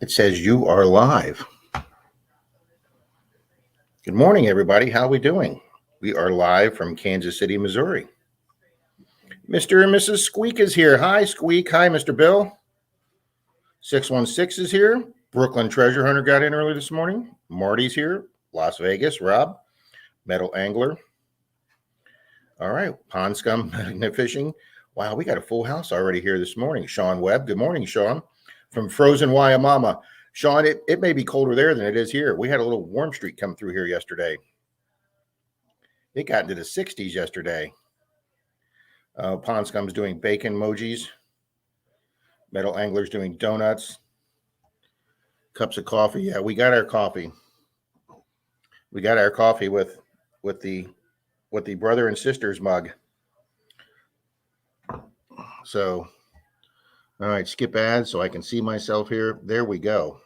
It says you are live. Good morning, everybody. How are we doing? We are live from Kansas City, Missouri. Mr. and Mrs. Squeak is here. Hi, Squeak. Hi, Mr. Bill. 616 is here. Brooklyn Treasure Hunter got in early this morning. Marty's here. Las Vegas, Rob. Metal Angler. All right. Pond Scum Fishing. Wow, we got a full house already here this morning. Sean Webb. Good morning, Sean. From Frozen Wyomama. Sean, it may be colder there than it is here. We had a little warm streak come through here yesterday. It got into the 60s yesterday. Pond Scum's doing bacon emojis. Metal Angler's doing donuts. Cups of coffee. Yeah, we got our coffee. We got our coffee with the brother and sister's mug. So, all right, skip ads so I can see myself here. There we go.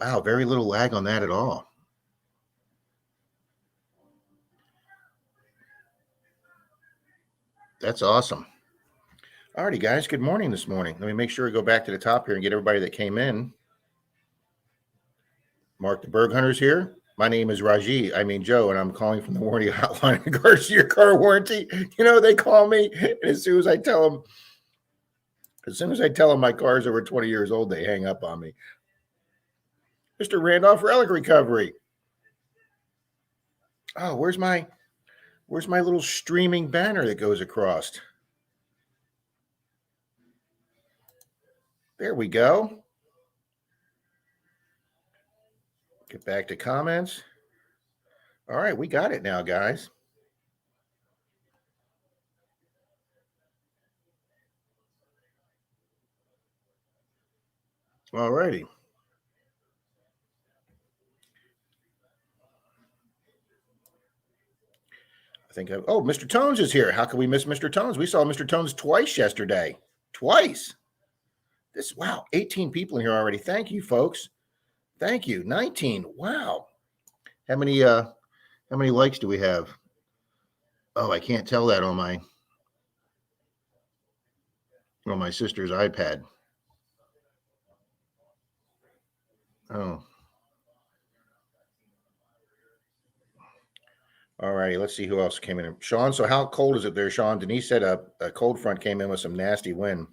Wow, very little lag on that at all. That's awesome. All righty, guys. Good morning this morning. Let me make sure we go back to the top here and get everybody that came in. Mark the Berg Hunter's here. My name is Joe, and I'm calling from the warranty hotline in regards to your car warranty. You know, they call me, and as soon as I tell them my car's over 20 years old, they hang up on me. Mr. Randolph Relic Recovery. Oh, where's my little streaming banner that goes across? There we go. Get back to comments. All right, we got it now, guys. All righty. Mr. Tones is here. How can we miss Mr. Tones? We saw Mr. Tones twice yesterday. Twice. 18 people in here already. Thank you, folks. Thank you. 19. Wow. How many likes do we have? Oh, I can't tell that on my sister's iPad. Oh. All righty, let's see who else came in. Sean, so how cold is it there, Sean? Denise said a cold front came in with some nasty wind.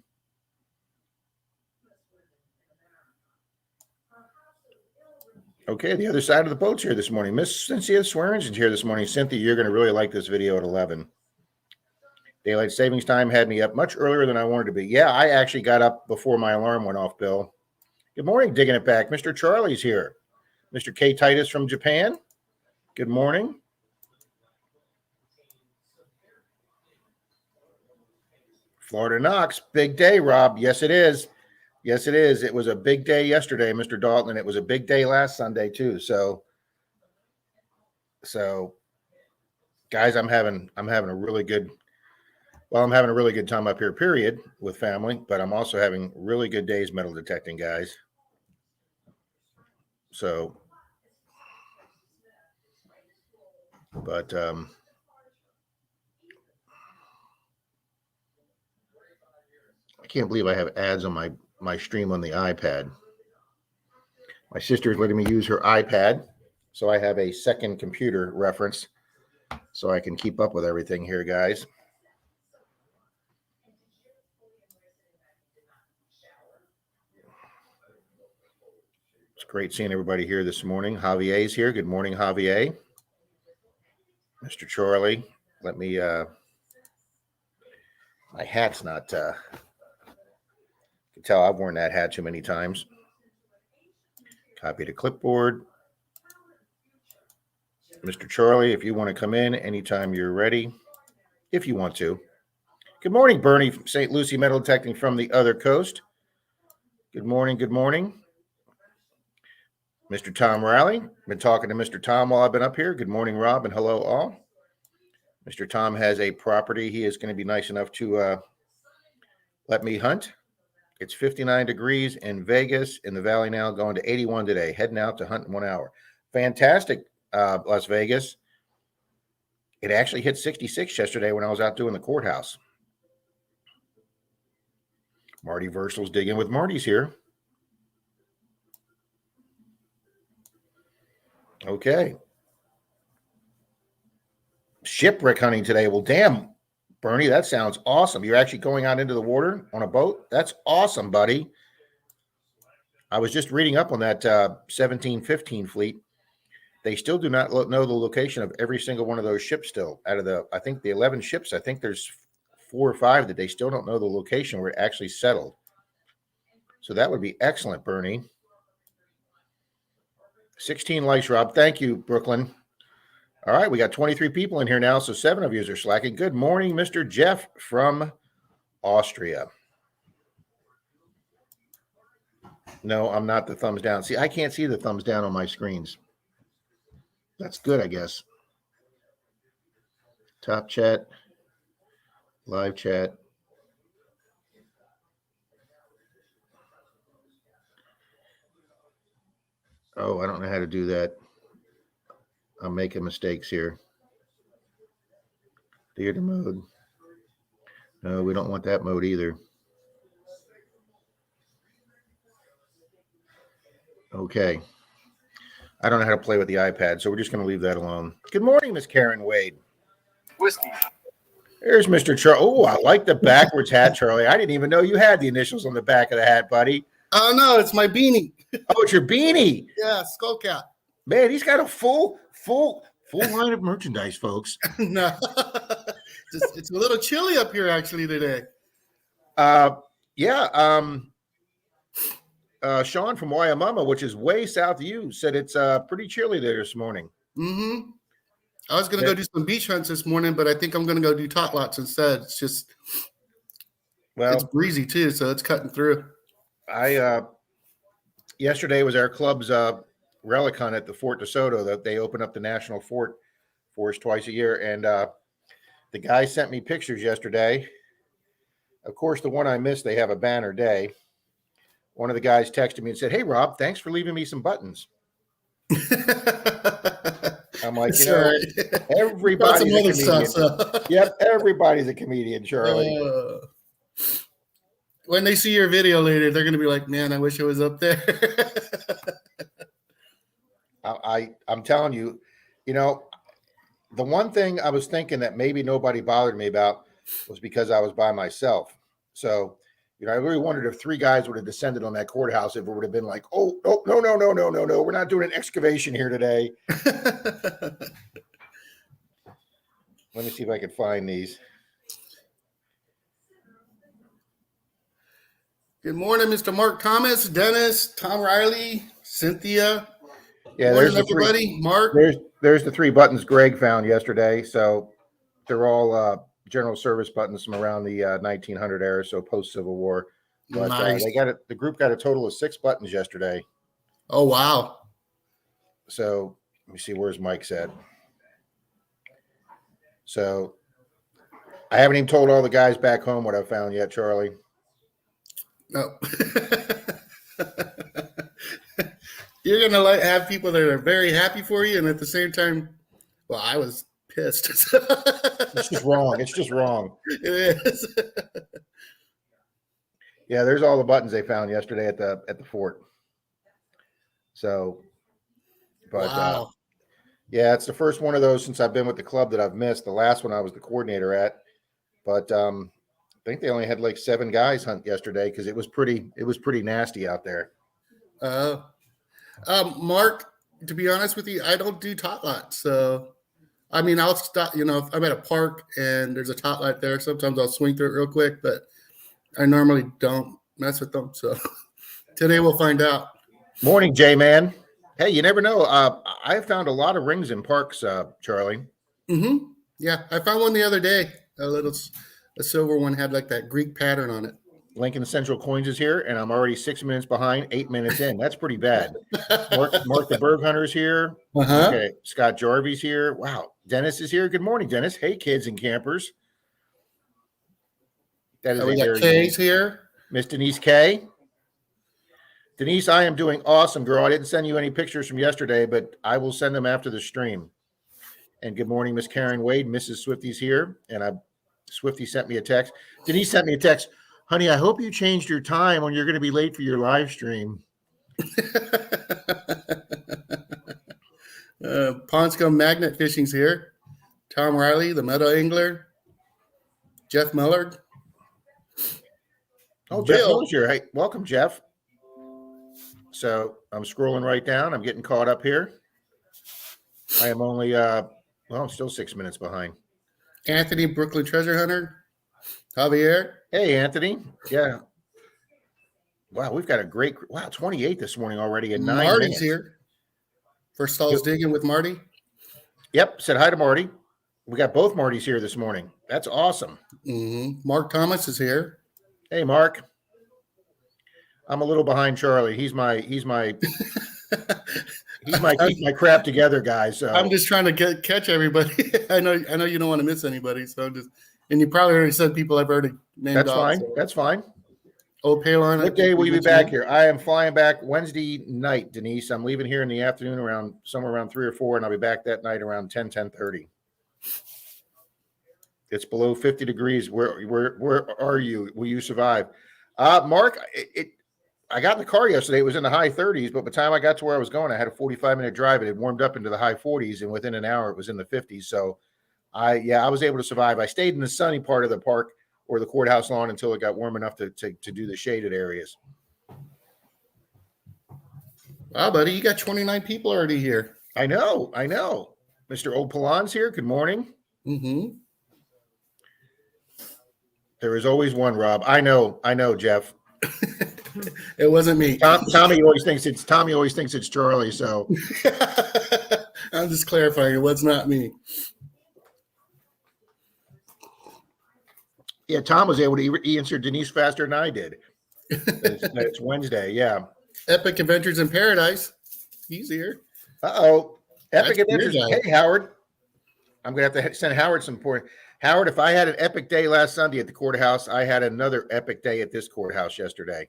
Okay, the other side of the boat's here this morning. Miss Cynthia Swearingen's here this morning. Cynthia, you're going to really like this video at 11. Daylight savings time had me up much earlier than I wanted to be. Yeah, I actually got up before my alarm went off, Bill. Good morning, digging it back. Mr. Charlie's here. Mr. K. Titus from Japan. Good morning. Florida Knox, big day, Rob. Yes, it is. Yes, it is. It was a big day yesterday, Mr. Dalton, and it was a big day last Sunday too. So guys, I'm having a really good time up here, period, with family, but I'm also having really good days metal detecting, guys. So, but I can't believe I have ads on my stream on the iPad. My sister is letting me use her iPad, so I have a second computer reference so I can keep up with everything here, guys. It's great seeing everybody here this morning. Javier's here. Good morning, Javier. Mr. Charlie, let me, my hat's not, you can tell I've worn that hat too many times. Copy to clipboard. Mr. Charlie, if you want to come in anytime you're ready, if you want to. Good morning, Bernie from St. Lucie Metal Detecting from the other coast. Good morning. Good morning. Mr. Tom Rowley. Been talking to Mr. Tom while I've been up here. Good morning, Rob, and hello all. Mr. Tom has a property he is going to be nice enough to let me hunt. It's 59 degrees in Vegas in the valley now, going to 81 today. Heading out to hunt in 1 hour. Fantastic, Las Vegas. It actually hit 66 yesterday when I was out doing the courthouse. Marty Versal's digging with Marty's here. Okay. Shipwreck hunting today. Well, damn, Bernie, that sounds awesome. You're actually going out into the water on a boat? That's awesome, buddy. I was just reading up on that 1715 fleet. They still do not know the location of every single one of those ships still. Out of I think the 11 ships, I think there's 4 or 5 that they still don't know the location where it actually settled. So that would be excellent, Bernie. 16 likes, Rob. Thank you, Brooklyn. All right, we got 23 people in here now, so 7 of you are slacking. Good morning, Mr. Jeff from Austria. No, I'm not the thumbs down. See, I can't see the thumbs down on my screens. That's good, I guess. Top chat, live chat. Oh, I don't know how to do that. I'm making mistakes here. Theater mode. No, we don't want that mode either. Okay. I don't know how to play with the iPad, so we're just going to leave that alone. Good morning, Miss Karen Wade. Whiskey. There's Mr. Charlie. Oh, I like the backwards hat, Charlie. I didn't even know you had the initials on the back of the hat, buddy. Oh, no, it's my beanie. Oh, it's your beanie. Yeah, skull cap. Man, he's got a full line of merchandise, folks. No, it's a little chilly up here actually today. Yeah. Sean from Waimama, which is way south of you, said it's pretty chilly there this morning. Mm-hmm. I was going to go do some beach hunts this morning, but I think I'm going to go do tot lots instead. It's just, it's breezy too, so it's cutting through. Yesterday was our club's relic hunt at the Fort DeSoto. That they open up the national fort for us twice a year, and the guy sent me pictures yesterday. Of course, the one I missed, they have a banner day. One of the guys texted me and said, "Hey, Rob, thanks for leaving me some buttons." I'm like, everybody's a comedian. Stuff, so. Yep, everybody's a comedian, Charlie. When they see your video later, they're going to be like, "Man, I wish I was up there." I'm telling you, the one thing I was thinking that maybe nobody bothered me about was because I was by myself. So, I really wondered if 3 guys would have descended on that courthouse, if it would have been like, oh, no, we're not doing an excavation here today. Let me see if I can find these. Good morning, Mr. Mark Thomas, Dennis, Tom Riley, Cynthia. Yeah, there's everybody. Mark. There's the 3 buttons Greg found yesterday. So they're all general service buttons from around the 1900 era, so post Civil War. But nice. They got it. The group got a total of 6 buttons yesterday. Oh wow! So let me see, where's Mike's at. So I haven't even told all the guys back home what I found yet, Charlie. No. You're gonna have people that are very happy for you, and at the same time, well, I was pissed. It's just wrong. It's just wrong. It is. Yeah, there's all the buttons they found yesterday at the fort. So, but wow. Yeah, it's the first one of those since I've been with the club that I've missed. The last one I was the coordinator at, but I think they only had like 7 guys hunt yesterday because it was pretty nasty out there. Mark, to be honest with you, I don't do tot lots. So, I mean, I'll stop, if I'm at a park and there's a tot lot there, sometimes I'll swing through it real quick, but I normally don't mess with them. So today we'll find out. Morning, J-Man. Hey, you never know. I found a lot of rings in parks, Charlie. Mm-hmm. Yeah, I found one the other day. A silver one had like that Greek pattern on it. Lincoln Central Coins is here, and I'm already 6 minutes behind, 8 minutes in. That's pretty bad. Mark the Berg Hunter's here. Uh-huh. Okay, Scott Jarvie's here. Wow. Dennis is here. Good morning, Dennis. Hey, kids and campers. That is we got Kay's here. Miss Denise K. Denise, I am doing awesome, girl. I didn't send you any pictures from yesterday, but I will send them after the stream. And good morning, Miss Karen Wade. Mrs. Swifty's here, and Swifty sent me a text. Denise sent me a text. Honey, I hope you changed your time when you're going to be late for your live stream. Ponscombe Magnet Fishing's here. Tom Riley, the Meadow Angler. Jeff Millard. Oh, Jeff Bill. Miller's here. Hey, welcome, Jeff. So I'm scrolling right down. I'm getting caught up here. I am only, I'm still 6 minutes behind. Anthony, Brooklyn Treasure Hunter. Javier. Hey, Anthony. Yeah. Wow, we've got a great, 28 this morning already in 9 Marty's minutes. here. For Stalls Digging with Marty. Yep, said hi to Marty. We got both Martys here this morning. That's awesome. Mm-hmm. Mark Thomas is here. Hey, Mark. I'm a little behind Charlie. He's my keep my crap together guy. So I'm just trying to catch everybody. I know you don't want to miss anybody. So and you probably already said people I've already named. That's fine. So. That's fine. Oh, Palon. What day will you be back here? I am flying back Wednesday night, Denise. I'm leaving here in the afternoon somewhere around 3 or 4, and I'll be back that night around 10:30. It's below 50 degrees. Where are you? Will you survive? Mark, I got in the car yesterday. It was in the high 30s, but by the time I got to where I was going, I had a 45-minute drive. It had warmed up into the high 40s, and within an hour, it was in the 50s. So, I was able to survive. I stayed in the sunny part of the park or the courthouse lawn until it got warm enough to do the shaded areas. Wow, buddy, you got 29 people already here. I know. Mr. Opalon's here. Good morning. Mm-hmm. There is always one, Rob. I know, Jeff. It wasn't me. Tommy always thinks it's Charlie. So I'm just clarifying. It was not me. Yeah, Tom was able to answer Denise faster than I did. It's Wednesday. Yeah. Epic Adventures in Paradise. He's here. Uh-oh. Epic That's Adventures. Hey, Howard. I'm going to have to send Howard some point. Howard, if I had an epic day last Sunday at the courthouse, I had another epic day at this courthouse yesterday.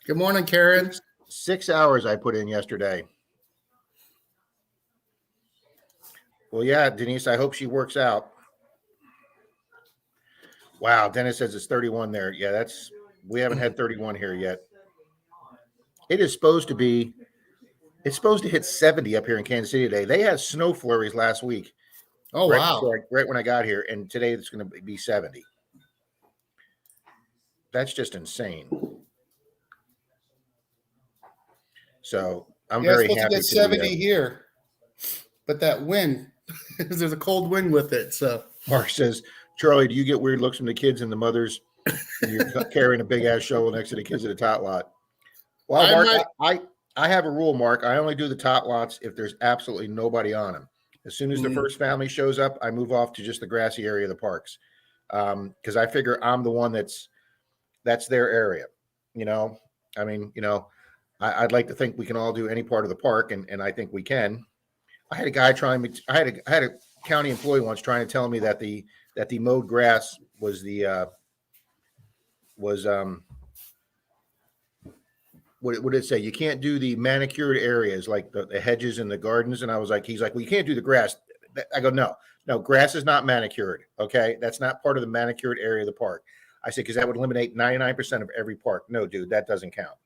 Good morning, Karen. 6 hours I put in yesterday. Well, yeah, Denise, I hope she works out. Wow, Dennis says it's 31 there. Yeah, we haven't had 31 here yet. It's supposed to hit 70 up here in Kansas City today. They had snow flurries last week. Oh, wow. Right when I got here, and today it's going to be 70. That's just insane. So I'm very happy to get 70 here. But that wind, there's a cold wind with it. So Mark says, Charlie, do you get weird looks from the kids and the mothers when you're carrying a big ass shovel next to the kids at the tot lot? Well, Mark, I have a rule, Mark. I only do the tot lots if there's absolutely nobody on them. As soon as the first family shows up, I move off to just the grassy area of the parks, because I figure I'm the one that's their area. I'd like to think we can all do any part of the park, and I think we can. I had a guy I had a county employee once trying to tell me that the mowed grass was what did it say? You can't do the manicured areas like the hedges and the gardens. And he's like, well, you can't do the grass. I go, no, grass is not manicured. Okay. That's not part of the manicured area of the park. I said, because that would eliminate 99% of every park. No, dude, that doesn't count.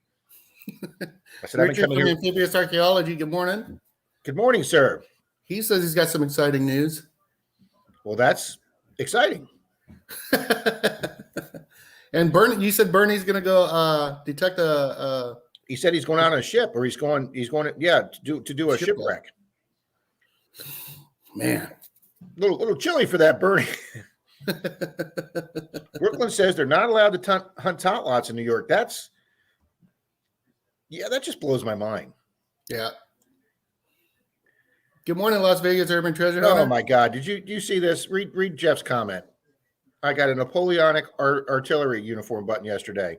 I said, Richard from Amphibious Archaeology. Good morning. Good morning, sir. He says he's got some exciting news. Well, that's exciting. And Bernie, you said Bernie's going to go detect a. He said he's going out on a ship, or he's going to do a shipwreck. Man, little chilly for that, Bernie. Brooklyn says they're not allowed to hunt tot lots in New York. That just blows my mind. Yeah. Good morning, Las Vegas Urban Treasure Hunter. Oh my God! Did you see this? Read Jeff's comment. I got a Napoleonic artillery uniform button yesterday.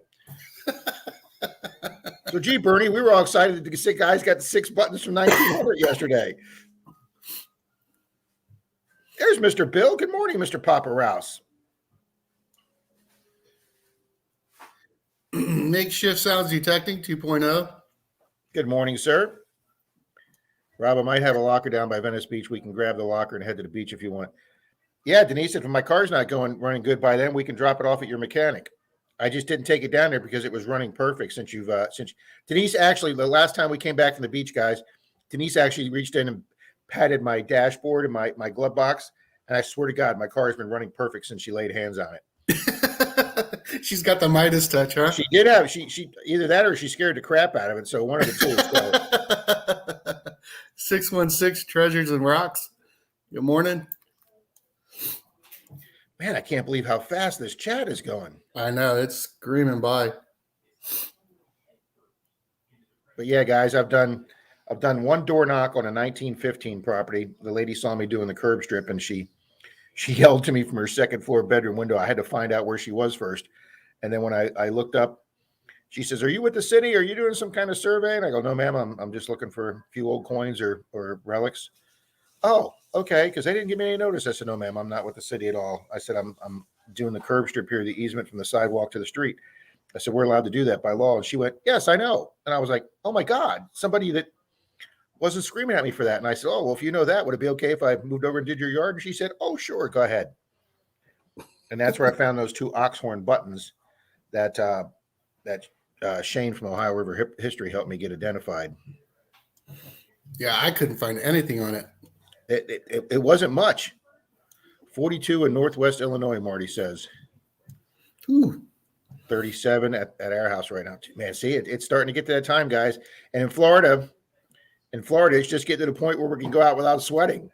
So, gee, Bernie, we were all excited that the guys got the 6 buttons from 1900 yesterday. There's Mr. Bill. Good morning, Mr. Papa Rouse. Makeshift Sounds Detecting 2.0. Good morning, sir. Rob, I might have a locker down by Venice Beach. We can grab the locker and head to the beach if you want. Yeah, Denise, if my car's not running good by then, we can drop it off at your mechanic. I just didn't take it down there because it was running perfect since Denise, actually, the last time we came back from the beach, guys, Denise actually reached in and patted my dashboard and my glove box, and I swear to God, my car has been running perfect since she laid hands on it. She's got the Midas touch, huh? She did have she either that or she scared the crap out of it. So one of the two. So. 616 Treasures and Rocks. Good morning. Man, I can't believe how fast this chat is going. I know, it's screaming by. But yeah, guys, I've done one door knock on a 1915 property. The lady saw me doing the curb strip, and she yelled to me from her second floor bedroom window. I had to find out where she was first. And then when I looked up, she says, "Are you with the city? Are you doing some kind of survey?" And I go, "No, ma'am, I'm just looking for a few old coins or relics." "Oh, okay," because they didn't give me any notice. I said, "No, ma'am, I'm not with the city at all." I said, I'm doing the curb strip here, the easement from the sidewalk to the street. I said, "We're allowed to do that by law." And she went, "Yes, I know." And I was like, "Oh my God, somebody that wasn't screaming at me for that." And I said, "Oh, well, if you know that, would it be okay if I moved over and did your yard?" And she said, "Oh, sure, go ahead." And that's where I found those 2 oxhorn buttons that Shane from Ohio River History helped me get identified. Yeah, I couldn't find anything on it. It wasn't much. 42 in Northwest Illinois, Marty says. Ooh. 37 at our house right now. Man, see, it's starting to get to that time, guys. And in Florida, it's just getting to the point where we can go out without sweating.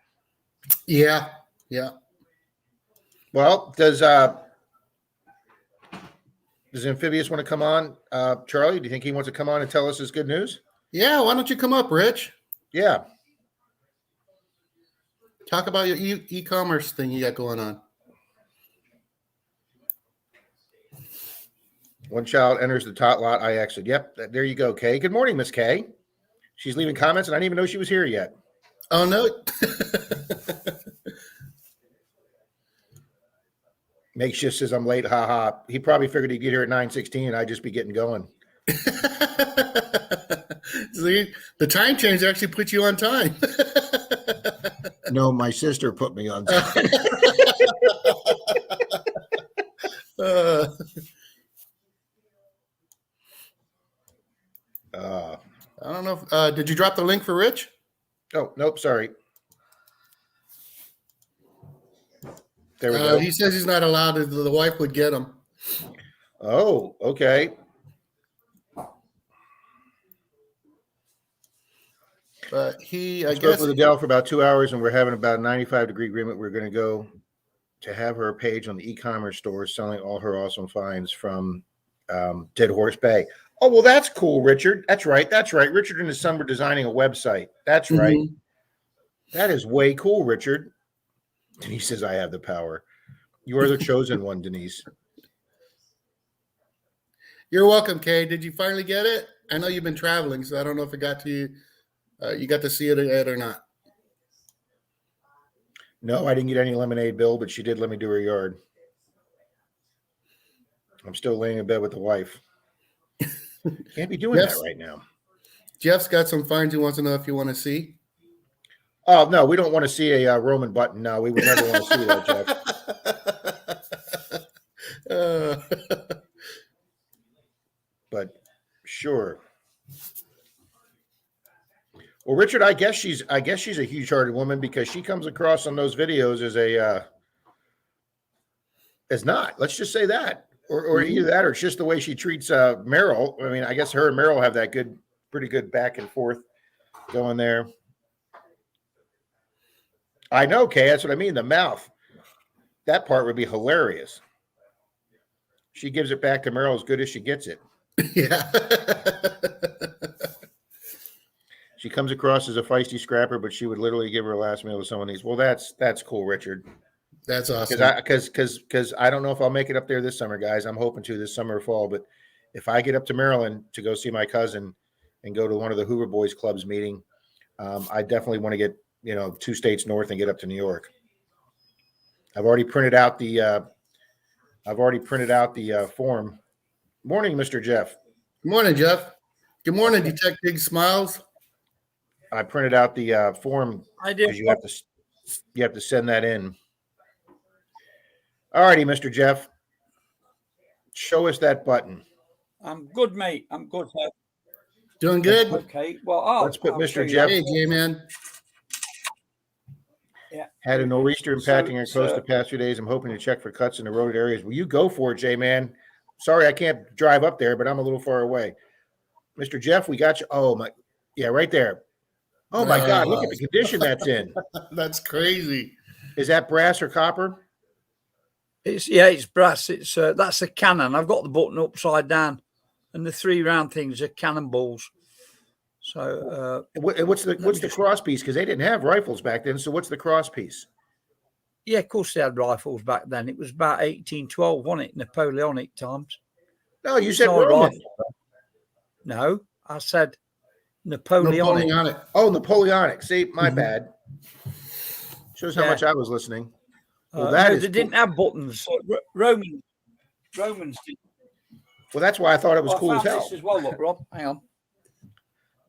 Yeah. Well, does Amphibious want to come on? Charlie, do you think he wants to come on and tell us his good news? Yeah, why don't you come up, Rich? Yeah. Talk about your e-commerce thing you got going on. One child enters the tot lot. I exited. Yep, there you go, Kay. Good morning, Miss Kay. She's leaving comments, and I didn't even know she was here yet. Oh, no. Makeshift says I'm late. Ha ha. He probably figured he'd get here at 9:16 and I'd just be getting going. See, the time change actually put you on time. No, my sister put me on time. I don't know. Did you drop the link for Rich? Oh, nope. Sorry. There we go. He says he's not allowed to. The wife would get him. Oh, okay. But I spoke guess with Adele for about 2 hours, and we're having about a 95-degree agreement. We're going to go to have her page on the e-commerce store selling all her awesome finds from Dead Horse Bay. Oh, well, that's cool, Richard. That's right. Richard and his son were designing a website. That's right. That is way cool, Richard. Denise says, "I have the power." You are the chosen one, Denise. You're welcome, Kay. Did you finally get it? I know you've been traveling, so I don't know if it got to you. You got to see it yet or not? No, I didn't get any lemonade, Bill, but she did let me do her yard. I'm still laying in bed with the wife. Can't be doing that right now. Jeff's got some finds he wants to know if you want to see. Oh, no, we don't want to see a Roman button. No, we would never want to see that, Jeff. But sure. Well, Richard, I guess she's a huge-hearted woman because she comes across on those videos as not. Let's just say that, or either that, or it's just the way she treats Meryl. I mean, I guess her and Meryl have that pretty good back and forth going there. I know, Kay. That's what I mean. The mouth. That part would be hilarious. She gives it back to Meryl as good as she gets it. Yeah. She comes across as a feisty scrapper, but she would literally give her last meal to someone else. Well, that's cool, Richard. That's awesome. Because I don't know if I'll make it up there this summer, guys. I'm hoping to this summer or fall. But if I get up to Maryland to go see my cousin and go to one of the Hoover Boys Clubs meeting, I definitely want to get 2 states north and get up to New York. I've already printed out the form. Morning, Mr. Jeff. Good morning, Jeff. Good morning, Detective Smiles. I printed out the form. I did. You have to send that in. All righty, Mr. Jeff. Show us that button. I'm good, mate. I'm good. Doing good. Okay. Well, let's put Mr. Jeff. Hey, J-Man. Yeah. Had a nor'easter So impacting our it's, coast the past few days. I'm hoping to check for cuts in the roaded areas. Will you go for it, J-Man? Sorry, I can't drive up there, but I'm a little far away. Mr. Jeff, we got you. Oh, my. Yeah, right there. Oh, my God. Look at the condition that's in. That's crazy. Is that brass or copper? it's brass. It's that's a cannon. I've got the button upside down, and the 3 round things are cannonballs. So What's the cross piece? Because they didn't have rifles back then. So what's the cross piece? yeah, of course they had rifles back then. It was about 1812, wasn't it? Napoleonic times. No, you said Not a Roman. rifle. No, I said Napoleonic. Oh, Napoleonic. See, my bad. Shows how much I was listening. Well, no, they didn't have buttons. Romans did. Well, that's why I thought it was I cool as found hell. this as well. Look, Rob, hang on.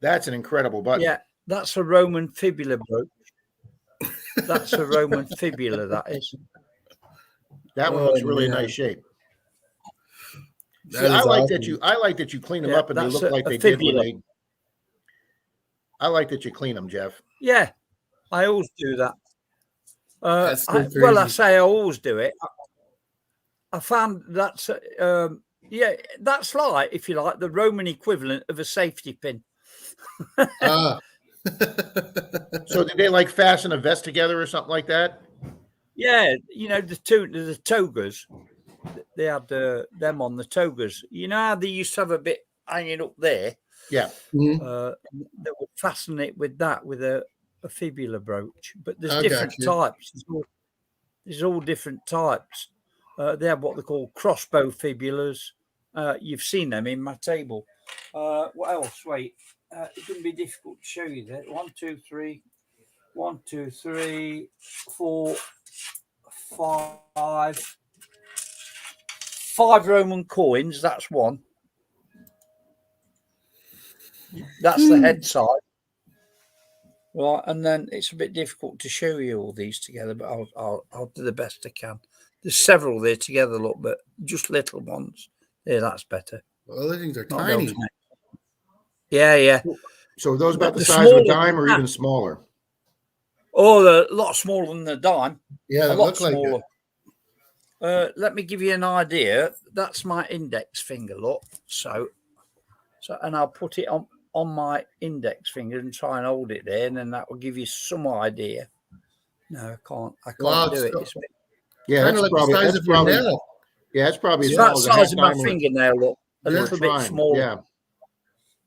That's an incredible button. Yeah, that's a Roman fibula brooch. That's a Roman fibula. That is. That one looks really nice shape. See, I like that you clean them up and they look like they did when they. I like that you clean them, Jeff. Yeah, I always do that. I say I always do it. I found that's that's like, if you like, the Roman equivalent of a safety pin. So did they like fasten a vest together or something like that? Yeah, the togas. They had them on the togas. You know how they used to have a bit hanging up there? Yeah. They would fasten it with that, with a fibula brooch. But there's different types. There's all different types. They have what they call crossbow fibulas. You've seen them in my table. What else? Wait, it can be difficult to show you that. 1, 2, 3, 1, 2, 3, 4, 5. 5 Roman coins. That's one. That's the head side. Right, and then it's a bit difficult to show you all these together, but I'll do the best I can. There's several there together, look, but just little ones. Yeah, that's better. Well, those things are tiny. Yeah. So are those about the size of a dime or even smaller? Oh, they're a lot smaller than the dime. Yeah, a lot smaller. Like let me give you an idea. That's my index finger, look. So, and I'll put it on my index finger and try and hold it there, and then that will give you some idea. No, I can't do it. Yeah, that's like probably the size of your nail. Yeah, it's probably about the size of my fingernail. Look, a little bit smaller. Yeah.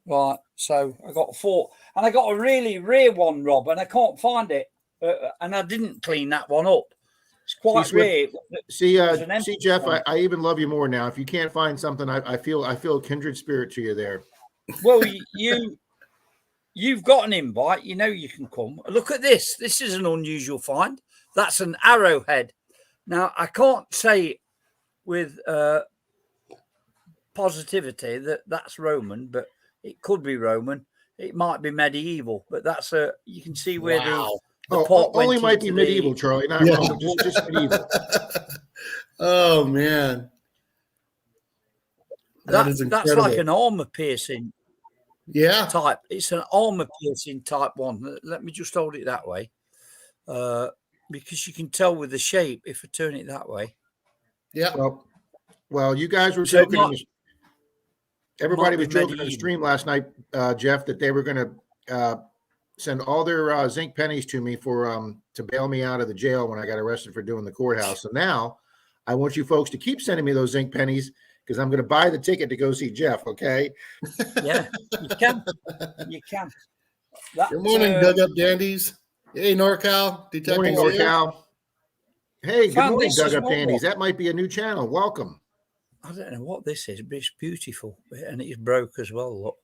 Right. So I got 4, and I got a really rare one, Rob, and I can't find it, and I didn't clean that one up. It's quite rare. See, Jeff, I even love you more now. If you can't find something, I feel a kindred spirit to you there. Well, you've got an invite. You know you can come. Look at this. This is an unusual find. That's an arrowhead. Now, I can't say with positivity that that's Roman, but it could be Roman. It might be medieval, but that's you can see where the pot only might be medieval, Charlie, not Roman, just medieval. Oh, man. That's like an armor piercing type. It's an armor piercing type one. Let me just hold it that way. Because you can tell with the shape if I turn it that way. Yeah. Well, you guys were joking. Everybody was joking on the stream last night, Jeff, that they were going to send all their zinc pennies to me for to bail me out of the jail when I got arrested for doing the courthouse. So now I want you folks to keep sending me those zinc pennies because I'm going to buy the ticket to go see Jeff. Okay? Yeah, you can. You can. Good morning, Dug Up Dandies. Hey, NorCal. Good morning, NorCal. Hey, good morning, Dug Up Dandies. That might be a new channel. Welcome. I don't know what this is, but it's beautiful. And it's broke as well, look.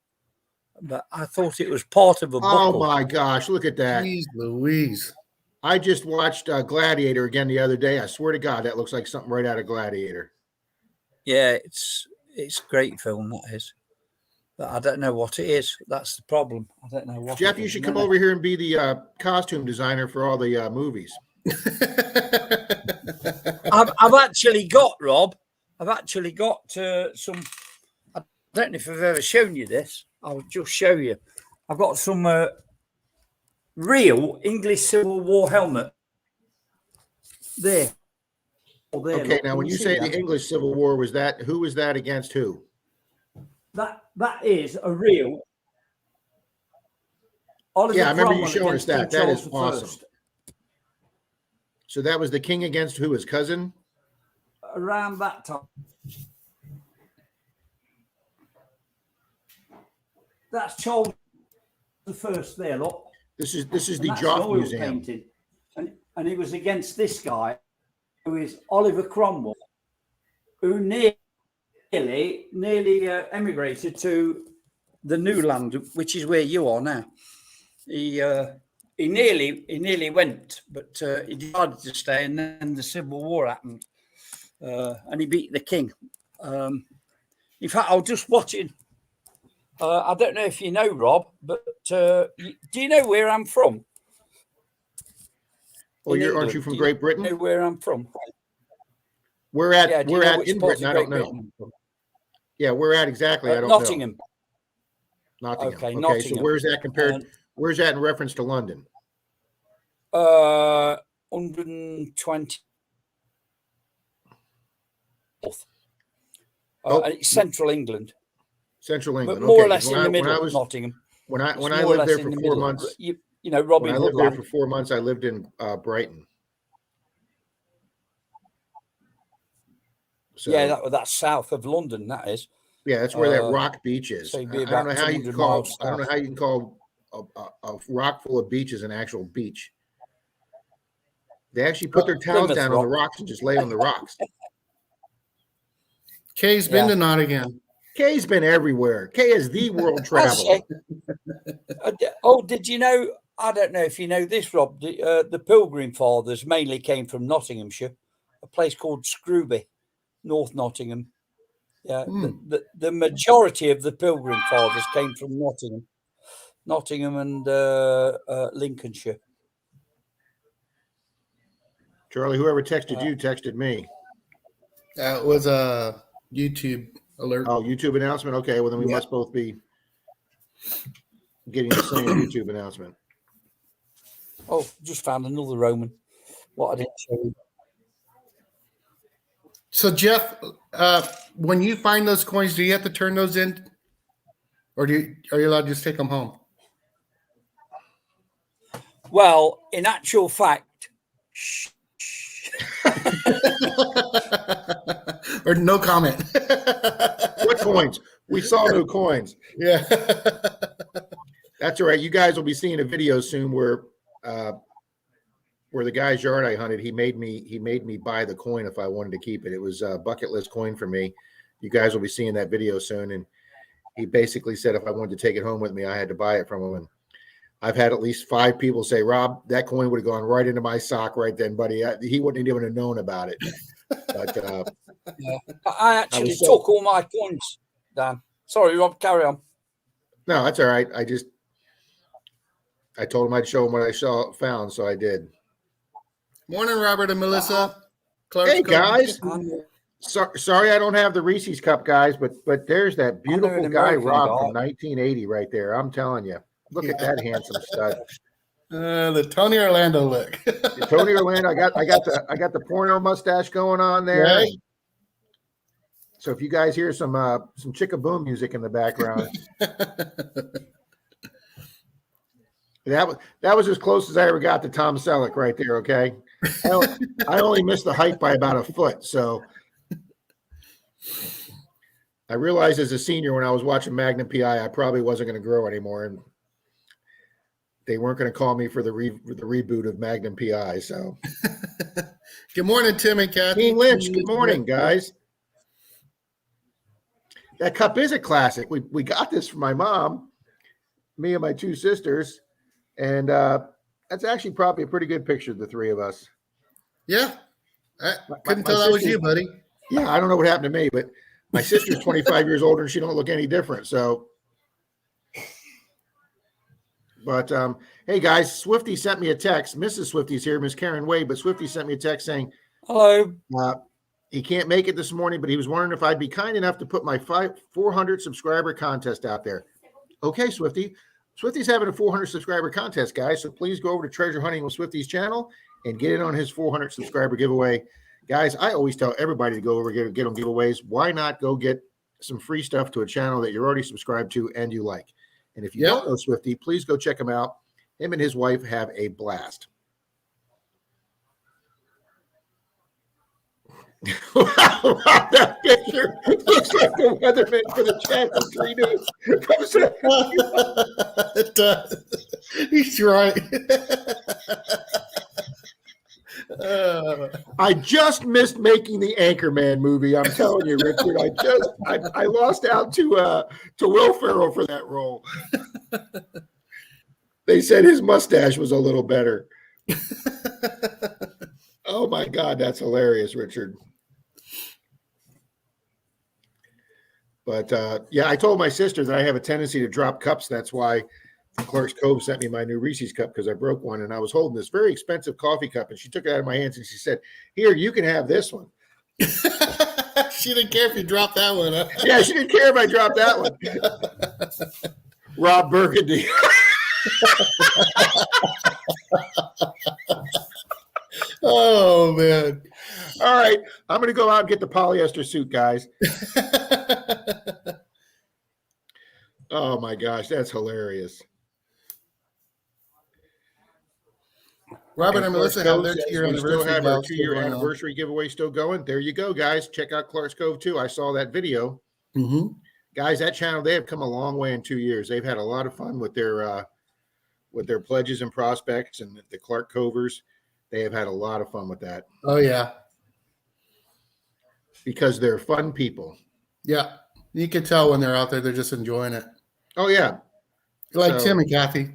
But I thought it was part of a buckle. Oh, my gosh. Look at that. Jeez Louise. I just watched Gladiator again the other day. I swear to God, that looks like something right out of Gladiator. Yeah, it's a great film, that is. But I don't know what it is. That's the problem. I don't know what. Jeff, you should come over here and be the costume designer for all the movies. I've actually got, Rob. I've actually got some. I don't know if I've ever shown you this. I'll just show you. I've got some real English Civil War helmet there. There, Okay, look, now can when you see say that? the English Civil War, who was that against who? That is a real Oliver Yeah, I remember you Cromwell showing us against King that. That is Charles awesome. I. So that was the king against who? His cousin? Around that time. That's Charles I there, look. This is the That's Joff an oil Museum. painting. And he was against this guy, who is Oliver Cromwell, who nearly emigrated to the New Land, which is where you are now. He nearly went, but he decided to stay, and then the Civil War happened, and he beat the king. In fact, I was just watching. I don't know if you know, Rob, but do you know where I'm from? Well, aren't you from Great Britain? You know where I'm from? We're at in Britain. I don't know. Yeah, we're at exactly. I don't Nottingham. know. Nottingham. Okay, Okay, Nottingham. so where's that compared? Where's that in reference to London? 120. And it's central England. Central England, but more or less in the middle of Nottingham. When I lived there for 4 months, you know, Robin when I lived there for 4 months, I lived in Brighton. So, yeah, that's south of London. That is. Yeah, that's where that rock beach is. So I don't know how you can call. I don't know how you can call a rock full of beaches an actual beach. They actually put their towels down on the rocks and just lay on the rocks. Kay's been to Nottingham. Kay's been everywhere. Kay is the world traveler. Oh, did you know? I don't know if you know this, Rob. The Pilgrim Fathers mainly came from Nottinghamshire, a place called Scrooby, North Nottingham. Yeah, the majority of the Pilgrim Fathers came from Nottingham and Lincolnshire. Charlie, whoever texted you texted me. That was a YouTube alert. Oh, YouTube announcement. Okay, well then we must both be getting the same YouTube announcement. Oh, just found another Roman. What I didn't show you. So Jeff, when you find those coins, do you have to turn those in, or are you allowed to just take them home? Well, in actual fact, or no comment. What coins? We saw no coins. Yeah, that's all right. You guys will be seeing a video soon where the guy's yard I hunted, he made me buy the coin if I wanted to keep it. It was a bucket list coin for me. You guys will be seeing that video soon. And he basically said if I wanted to take it home with me, I had to buy it from him. And I've had at least 5 people say, Rob, that coin would have gone right into my sock right then, buddy. He wouldn't even have known about it. But I actually took all my coins, Dan. Sorry, Rob, carry on. No, that's all right. I told him I'd show him what I found, so I did. Morning, Robert and Melissa. Hey, guys. Sorry I don't have the Reese's cup, guys, but there's that beautiful guy, Rob, from 1980 right there. I'm telling you. Look at that handsome stud. The Tony Orlando look. Tony Orlando. I got the porno mustache going on there. Right. So if you guys hear some Chicka Boom music in the background, that was as close as I ever got to Tom Selleck right there. Okay, I only missed the height by about a foot. So I realized as a senior when I was watching Magnum PI, I probably wasn't going to grow anymore, and they weren't going to call me for the reboot of Magnum PI. So, good morning, Tim and Kathy. King Lynch. Good morning, guys. That cup is a classic. We got this from my mom, me and my 2 sisters, and that's actually probably a pretty good picture of the 3 of us. Yeah, I couldn't tell that was you, buddy. Yeah, I don't know what happened to me, but my sister's 25 years older and she don't look any different. So. But, hey, guys, Swifty sent me a text. Mrs. Swifty's here, Miss Karen Wade, but Swifty sent me a text saying, hello. He can't make it this morning, but he was wondering if I'd be kind enough to put my 400 subscriber contest out there. Okay, Swifty. Swifty's having a 400 subscriber contest, guys, so please go over to Treasure Hunting with Swifty's channel and get in on his 400 subscriber giveaway. Guys, I always tell everybody to go over get on giveaways. Why not go get some free stuff to a channel that you're already subscribed to and you like? And if you don't know Swifty, please go check him out. Him and his wife have a blast. Wow, that picture looks like the weatherman for the Jackson 3 News. It does. He's right. I just missed making the Anchorman movie. I'm telling you, Richard. I lost out to Will Ferrell for that role. They said his mustache was a little better. Oh my God, that's hilarious, Richard. But yeah, I told my sister that I have a tendency to drop cups. That's why Clark's Cove sent me my new Reese's cup, because I broke one, and I was holding this very expensive coffee cup, and she took it out of my hands and she said, "Here, you can have this one." She didn't care if you dropped that one. Huh? Yeah, she didn't care if I dropped that one. Rob Burgundy. Oh man. All right, I'm going to go out and get the polyester suit, guys. Oh my gosh, that's hilarious. Robert and Melissa have their 2-year anniversary. Still have our 2-year anniversary giveaway still going. There you go, guys. Check out Clark's Cove too. I saw that video. Mm-hmm. Guys, that channel, they have come a long way in 2 years. They've had a lot of fun with their pledges and prospects, and the Clark Covers. They have had a lot of fun with that. Oh yeah, because they're fun people. Yeah, you can tell when they're out there; they're just enjoying it. Oh yeah, like Tim and Kathy,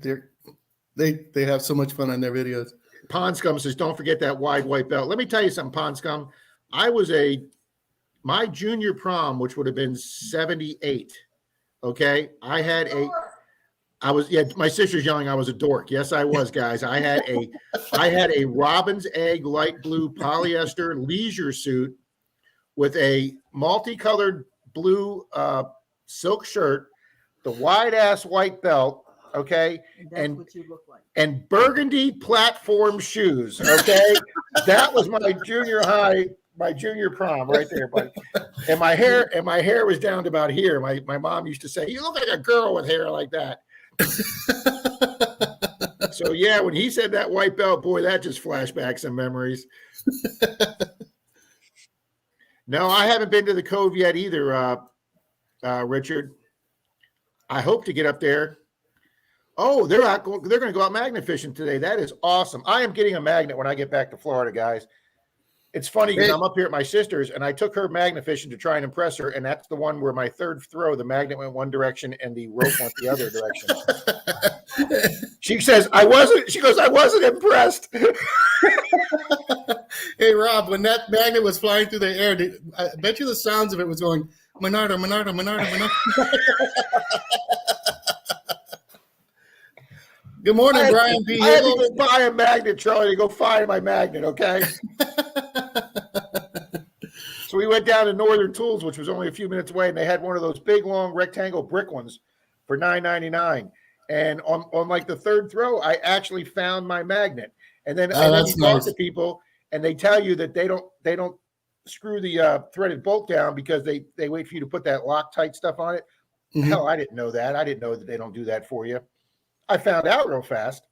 they have so much fun on their videos. Pond Scum says, "Don't forget that wide white belt." Let me tell you something, Pond Scum. My junior prom, which would have been 78. Okay, my sister's yelling I was a dork. Yes, I was, guys. I had a robin's egg light blue polyester leisure suit with a multicolored blue silk shirt, the wide ass white belt, okay, That's what you look like. and burgundy platform shoes. Okay, that was my junior prom right there, buddy. And my hair was down to about here. My mom used to say, "You look like a girl with hair like that." So yeah, when he said that white belt, boy, that just flashed back some memories. No, I haven't been to the Cove yet either, Richard. I hope to get up there. Oh, they're going to go out magnet fishing today. That is awesome. I am getting a magnet when I get back to Florida, guys. It's funny because I'm up here at my sister's, and I took her magnet fishing to try and impress her, and that's the one where my third throw, the magnet went one direction and the rope went the other direction. She says, I wasn't impressed. Hey, Rob, when that magnet was flying through the air, I bet you the sounds of it was going, Menardo, Menardo, Menardo, Menardo. Good morning, Brian B. I had to go buy a magnet, Charlie, to go find my magnet, okay? So we went down to Northern Tools, which was only a few minutes away, and they had one of those big, long rectangle brick ones for $9.99. And on like the third throw, I actually found my magnet. And then, you talk to people, and they tell you that they don't screw the threaded bolt down because they wait for you to put that Loctite stuff on it. Mm-hmm. Hell, I didn't know that. I didn't know that they don't do that for you. I found out real fast.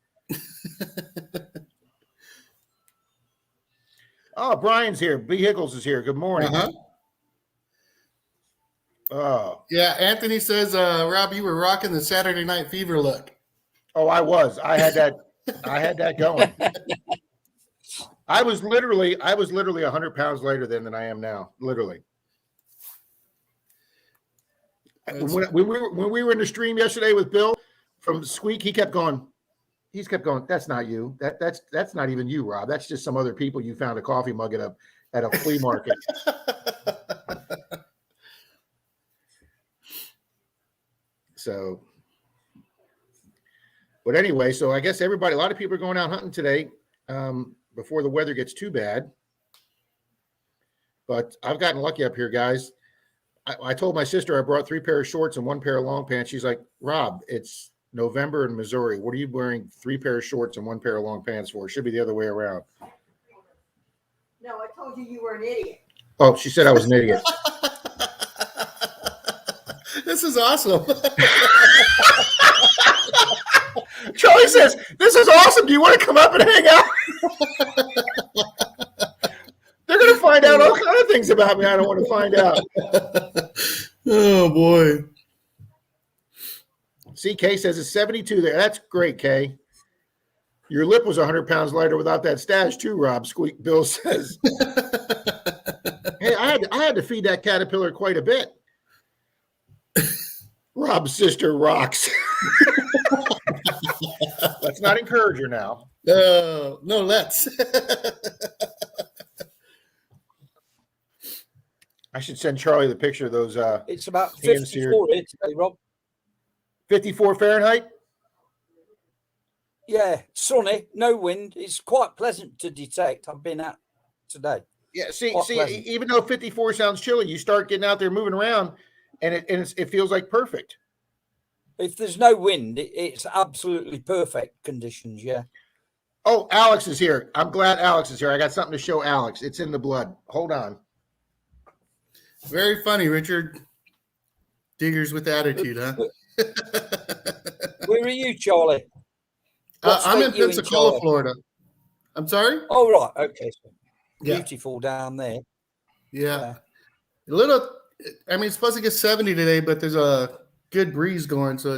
Oh, Brian's here. B. Higgles is here. Good morning. Uh-huh. Oh. Yeah, Anthony says, Rob, you were rocking the Saturday Night Fever look. Oh, I was. I had that going. I was literally 100 pounds lighter than I am now. Literally. When we were in the stream yesterday with Bill from Squeak, he kept going, that's not you. That's not even you, Rob. That's just some other people you found a coffee mug at a flea market. So, but anyway, so I guess a lot of people are going out hunting today before the weather gets too bad. But I've gotten lucky up here, guys. I told my sister I brought 3 pairs of shorts and 1 pair of long pants. She's like, Rob, it's November in Missouri. What are you wearing 3 pair of shorts and 1 pair of long pants for? It should be the other way around. No, I told you you were an idiot. Oh, she said I was an idiot. This is awesome. Charlie says, this is awesome. Do you want to come up and hang out? They're going to find out all kinds of things about me I don't want to find out. Oh, boy. See, Kay says it's 72 there. That's great, Kay. Your lip was 100 pounds lighter without that stash too, Rob. Squeak Bill says. Hey, I had to feed that caterpillar quite a bit. Rob's sister rocks. Let's not encourage her now. No, let's. I should send Charlie the picture of those. It's about hands 54 here today, Rob. 54 Fahrenheit? Yeah, sunny, no wind. It's quite pleasant to detect. I've been out today. Yeah, see, pleasant. even though 54 sounds chilly, you start getting out there moving around, and it feels like perfect. If there's no wind, it's absolutely perfect conditions, yeah. Oh, Alex is here. I'm glad Alex is here. I got something to show Alex. It's in the blood. Hold on. Very funny, Richard. Diggers with attitude, huh? Where are you, Charlie? I'm in Pensacola, Florida. I'm sorry? Oh, right. Okay. So Yeah. beautiful down there. Yeah. A little, I mean, it's supposed to get 70 today, but there's a good breeze going, so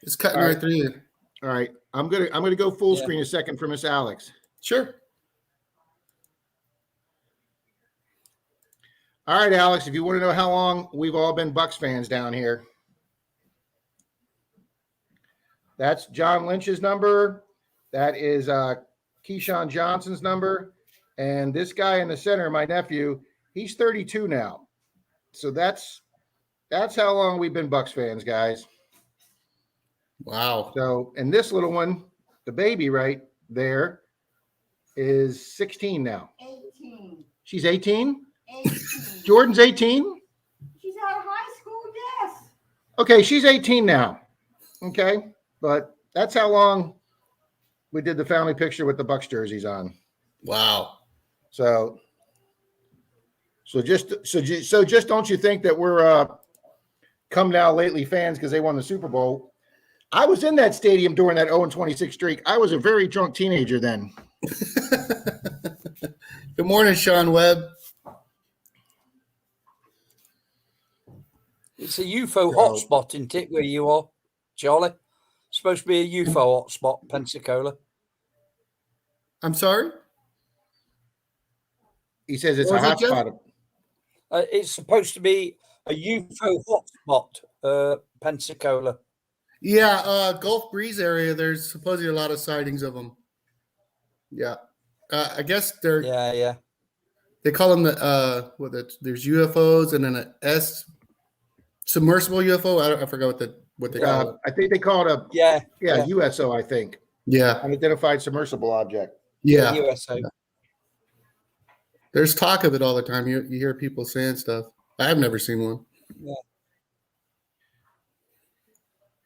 it's cutting right through you. All right. I'm gonna go full screen a second for Miss Alex. Sure. All right, Alex, if you want to know how long we've all been Bucks fans down here. That's John Lynch's number. That is Keyshawn Johnson's number. And this guy in the center, my nephew, he's 32 now. So that's how long we've been Bucks fans, guys. Wow. So, and this little one, the baby right there, is 16 now. 18. She's 18? 18. Jordan's 18? She's out of high school, yes. Okay, she's 18 now. Okay, but that's how long we did the family picture with the Bucks jerseys on. Wow. So just don't you think that we're come now lately fans because they won the Super Bowl? I was in that stadium during that 0-26 streak. I was a very drunk teenager then. Good morning, Sean Webb. It's a UFO hotspot, isn't it, where you are, Charlie? Supposed to be a UFO hotspot, Pensacola. I'm sorry? He says it's a hotspot. It's supposed to be a UFO hotspot, Pensacola. Yeah, Gulf Breeze area, there's supposedly a lot of sightings of them. Yeah. I guess they're... Yeah. They call them there's UFOs and then a submersible UFO. I forgot what they call it. I think they call it a USO, I think. Yeah. Unidentified submersible object. Yeah. USO. Yeah. There's talk of it all the time. You hear people saying stuff. I've never seen one. Yeah.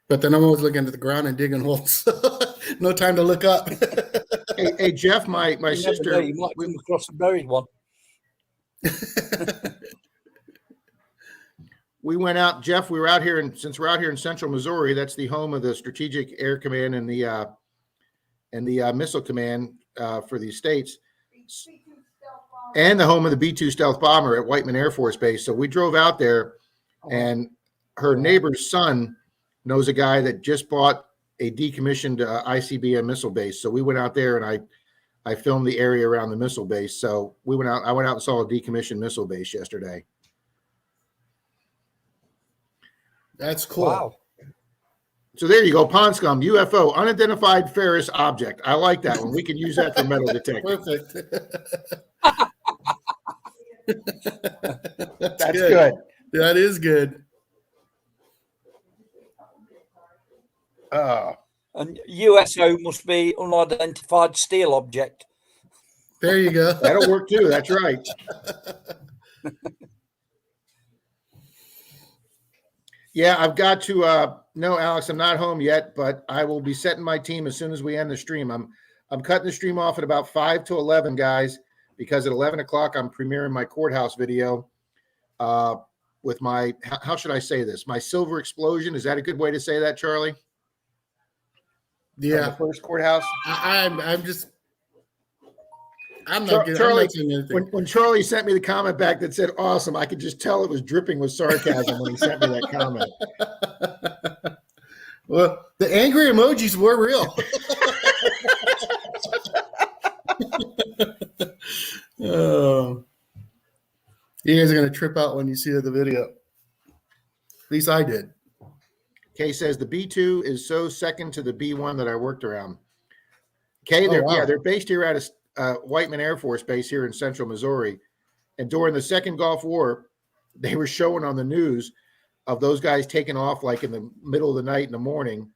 But then I'm always looking at the ground and digging holes. No time to look up. Hey, Jeff, my sister. You might come across a buried one. We went out, Jeff. We were out here, since we're out here in Central Missouri, that's the home of the Strategic Air Command and the Missile Command for the states, and the home of the B-2 stealth bomber at Whiteman Air Force Base. So we drove out there, and her neighbor's son knows a guy that just bought a decommissioned ICBM missile base. So we went out there, and I filmed the area around the missile base. So I went out and saw a decommissioned missile base yesterday. That's cool. Wow. So there you go, Pond Scum, UFO, unidentified ferrous object. I like that one. We can use that for metal detecting. Perfect. That's good. That is good. And USO must be unidentified steel object. There you go. That'll work too. That's right. Yeah, I've got to. No, Alex, I'm not home yet, but I will be setting my team as soon as we end the stream. I'm cutting the stream off at about 5 to 11, guys, because at 11 o'clock I'm premiering my courthouse video with my. How should I say this? My silver explosion. Is that a good way to say that, Charlie? Yeah. From the first courthouse. I'm not Charlie, saying anything. When Charlie sent me the comment back that said awesome, I could just tell it was dripping with sarcasm when he sent me that comment. Well, the angry emojis were real. Oh. You guys are going to trip out when you see the video. At least I did. Kay says the B2 is so second to the B1 that I worked around. Kay, they're based here at Whiteman Air Force Base here in central Missouri. And during the Second Gulf War, they were showing on the news of those guys taking off like in the middle of the night in the morning.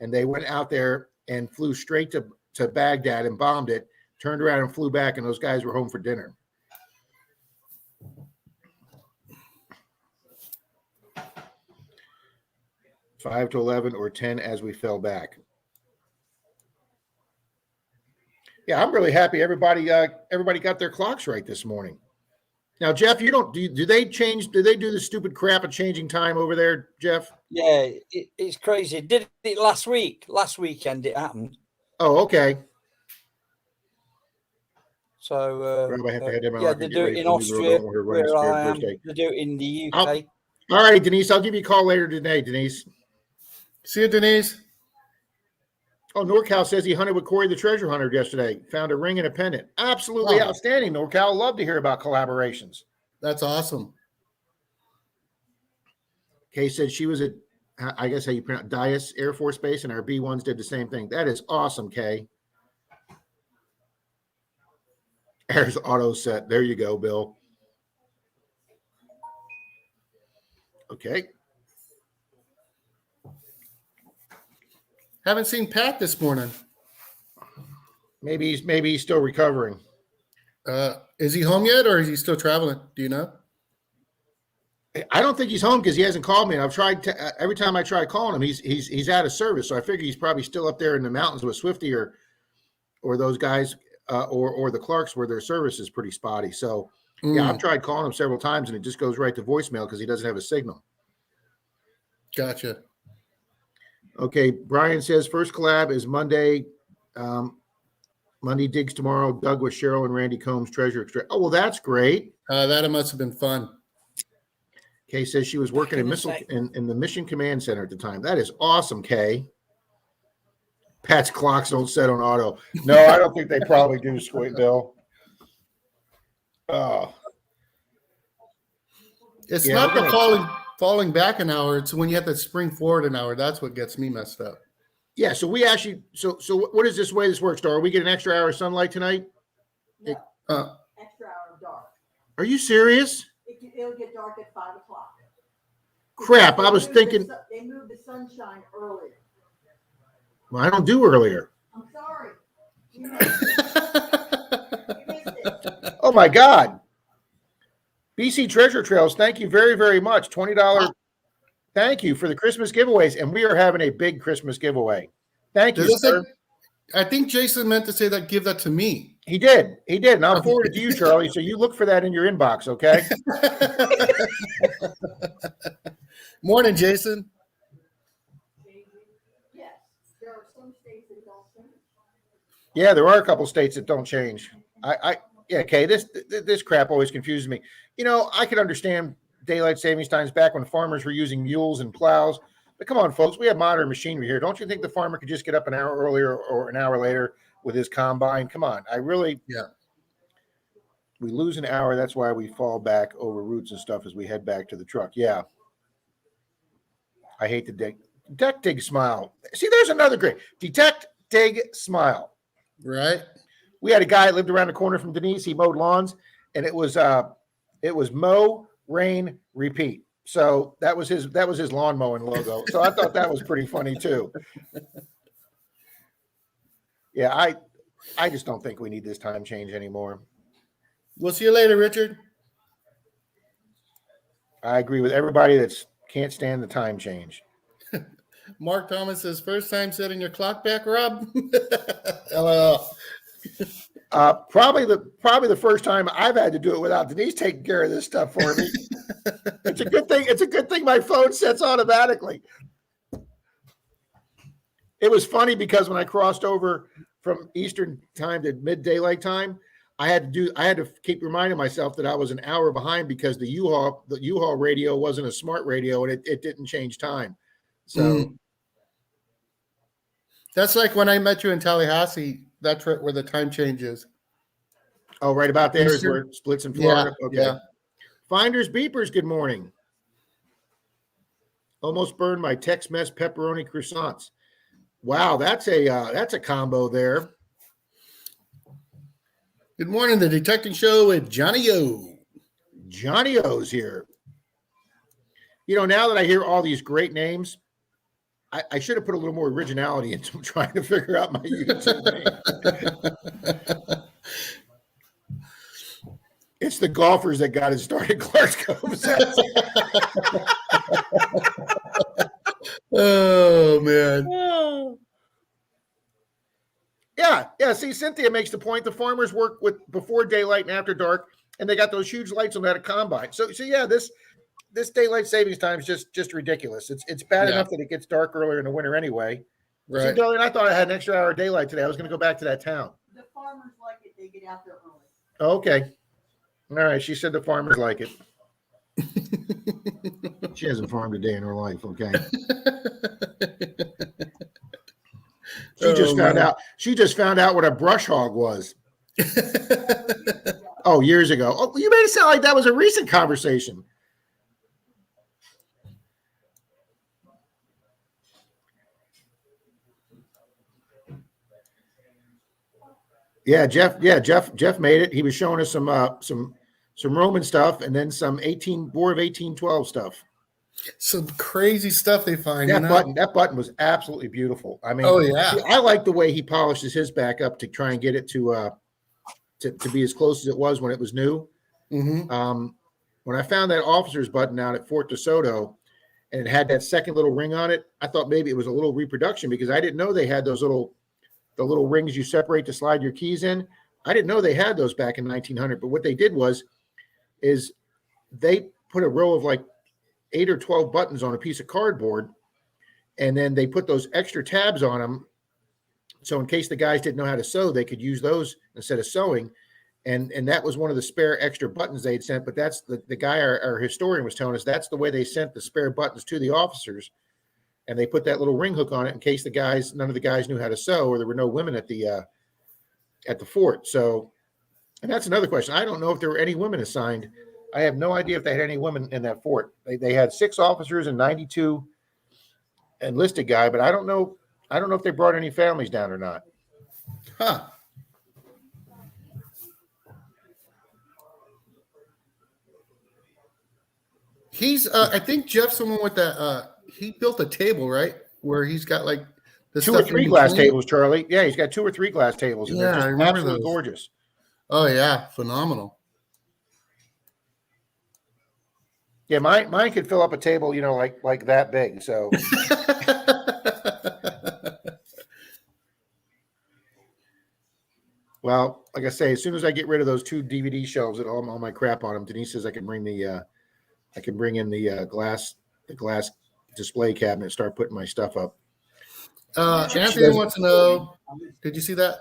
And they went out there and flew straight to Baghdad and bombed it, turned around and flew back, and those guys were home for dinner. Five to 11 or 10 as we fell back. Yeah, I'm really happy everybody got their clocks right this morning. Now, Jeff, do they do the stupid crap of changing time over there, Jeff? Yeah, it's crazy. Did it last weekend it happened. Oh, okay. So they do it in Austria where I am. They do it in the UK. All right, Denise, I'll give you a call later today, Denise. See you, Denise. Oh, NorCal says he hunted with Corey the treasure hunter yesterday. Found a ring and a pendant. Absolutely outstanding, NorCal. Love to hear about collaborations. That's awesome. Kay said she was at, I guess how you pronounce Dias Air Force Base, and our B1s did the same thing. That is awesome, Kay. There's auto set. There you go, Bill. Okay. Haven't seen Pat this morning. Maybe he's still recovering. Is he home yet, or is he still traveling? Do you know? I don't think he's home because he hasn't called me. And I've tried every time I try calling him, he's out of service. So I figure he's probably still up there in the mountains with Swifty or those guys or the Clarks where their service is pretty spotty. So yeah, I've tried calling him several times and it just goes right to voicemail because he doesn't have a signal. Gotcha. Okay, Brian says first collab is Monday. Monday digs tomorrow. Doug with Cheryl and Randy Combs treasure extract. Oh, well, that's great. That must have been fun. Kay says she was working in the Mission Command Center at the time. That is awesome, Kay. Pat's clocks don't set on auto. No, I don't think they probably do, Squid Bill. Oh. It's not the falling back an hour. It's when you have to spring forward an hour. That's what gets me messed up. Yeah, so we actually so what is this way this works, Dar? We get an extra hour of sunlight tonight? No, extra hour of dark. Are you serious? It'll get dark at 5 o'clock. Crap, I was thinking they moved the sunshine earlier. Well, I don't do earlier. I'm sorry. You missed it. Oh my God. BC Treasure Trails, thank you very, very much. $20. Thank you for the Christmas giveaways. And we are having a big Christmas giveaway. Thank you, sir. I think Jason meant to say that, give that to me. He did. And I'll forward it to you, Charlie. So you look for that in your inbox, okay? Morning, Jason. Yes, there are some states that don't change. Yeah, there are a couple states that don't change. Yeah, okay. This crap always confuses me. You know, I could understand daylight savings times back when farmers were using mules and plows. But come on, folks, we have modern machinery here. Don't you think the farmer could just get up an hour earlier or an hour later with his combine? Come on. We lose an hour. That's why we fall back over roots and stuff as we head back to the truck. Yeah. I hate to detect, dig, smile. See, there's another great detect, dig, smile. Right. We had a guy that lived around the corner from Denise. He mowed lawns, and it was mow, rain, repeat. So that was his lawn mowing logo. So I thought that was pretty funny too. Yeah, I just don't think we need this time change anymore. We'll see you later, Richard. I agree with everybody that's Can't stand the time change. Mark Thomas says, first time setting your clock back, Rob? LOL. Probably the first time I've had to do it without Denise taking care of this stuff for me. It's a good thing. It's a good thing my phone sets automatically. It was funny because when I crossed over from Eastern time to mid daylight time, I had to keep reminding myself that I was an hour behind because the U-Haul radio wasn't a smart radio and it didn't change time. So that's like when I met you in Tallahassee. That's right where the time change is. Oh, right about there is where it splits in Florida. Yeah, Okay. yeah. Finders beepers, good morning. Almost burned my Tex-Mex pepperoni croissants. Wow, that's a combo there. Good morning, the Detecting Show with Johnny O. Johnny O's here. You know, now that I hear all these great names, I should have put a little more originality into trying to figure out my YouTube name. It's the golfers that got it started, Clark's Cove. Oh, man. Yeah. See, Cynthia makes the point. The farmers work with before daylight and after dark, and they got those huge lights on that combine. So yeah, this daylight savings time is just ridiculous. It's bad enough that it gets dark earlier in the winter anyway. Right. See, darling, I thought I had an extra hour of daylight today. I was going to go back to that town. The farmers like it. They get out there early. Okay. All right. She said the farmers like it. She hasn't farmed a day in her life. Okay. She just found out what a brush hog was. Oh, years ago. Oh, you made it sound like that was a recent conversation. Yeah, Jeff made it. He was showing us some Roman stuff and then some War of 1812 stuff. Some crazy stuff they find. That button was absolutely beautiful. I mean, oh yeah, I like the way he polishes his back up to try and get it to be as close as it was when it was new. Mm-hmm. When I found that officer's button out at Fort DeSoto, and it had that second little ring on it, I thought maybe it was a little reproduction because I didn't know they had the little rings you separate to slide your keys in. I didn't know they had those back in 1900. But what they did is they put a row of like 8 or 12 buttons on a piece of cardboard, and then they put those extra tabs on them. So in case the guys didn't know how to sew, they could use those instead of sewing. And that was one of the spare extra buttons they had sent. But that's the guy, our historian was telling us that's the way they sent the spare buttons to the officers. And they put that little ring hook on it in case none of the guys knew how to sew, or there were no women at the fort. So, and that's another question. I don't know if there were any women assigned. I have no idea if they had any women in that fort. They had 6 officers and 92 enlisted guy, but I don't know if they brought any families down or not. Huh. He's I think Jeff's the one with that he built a table, right? Where he's got like the 2 or 3 glass tables, Charlie. Yeah, he's got 2 or 3 glass tables. And yeah, they're just I remember absolutely those. Gorgeous. Oh yeah, phenomenal. Yeah, mine could fill up a table, like that big. So well, like I say, as soon as I get rid of those 2 DVD shelves that all my crap on them, Denise says I can bring in the glass display cabinet and start putting my stuff up. Anthony wants to know, did you see that?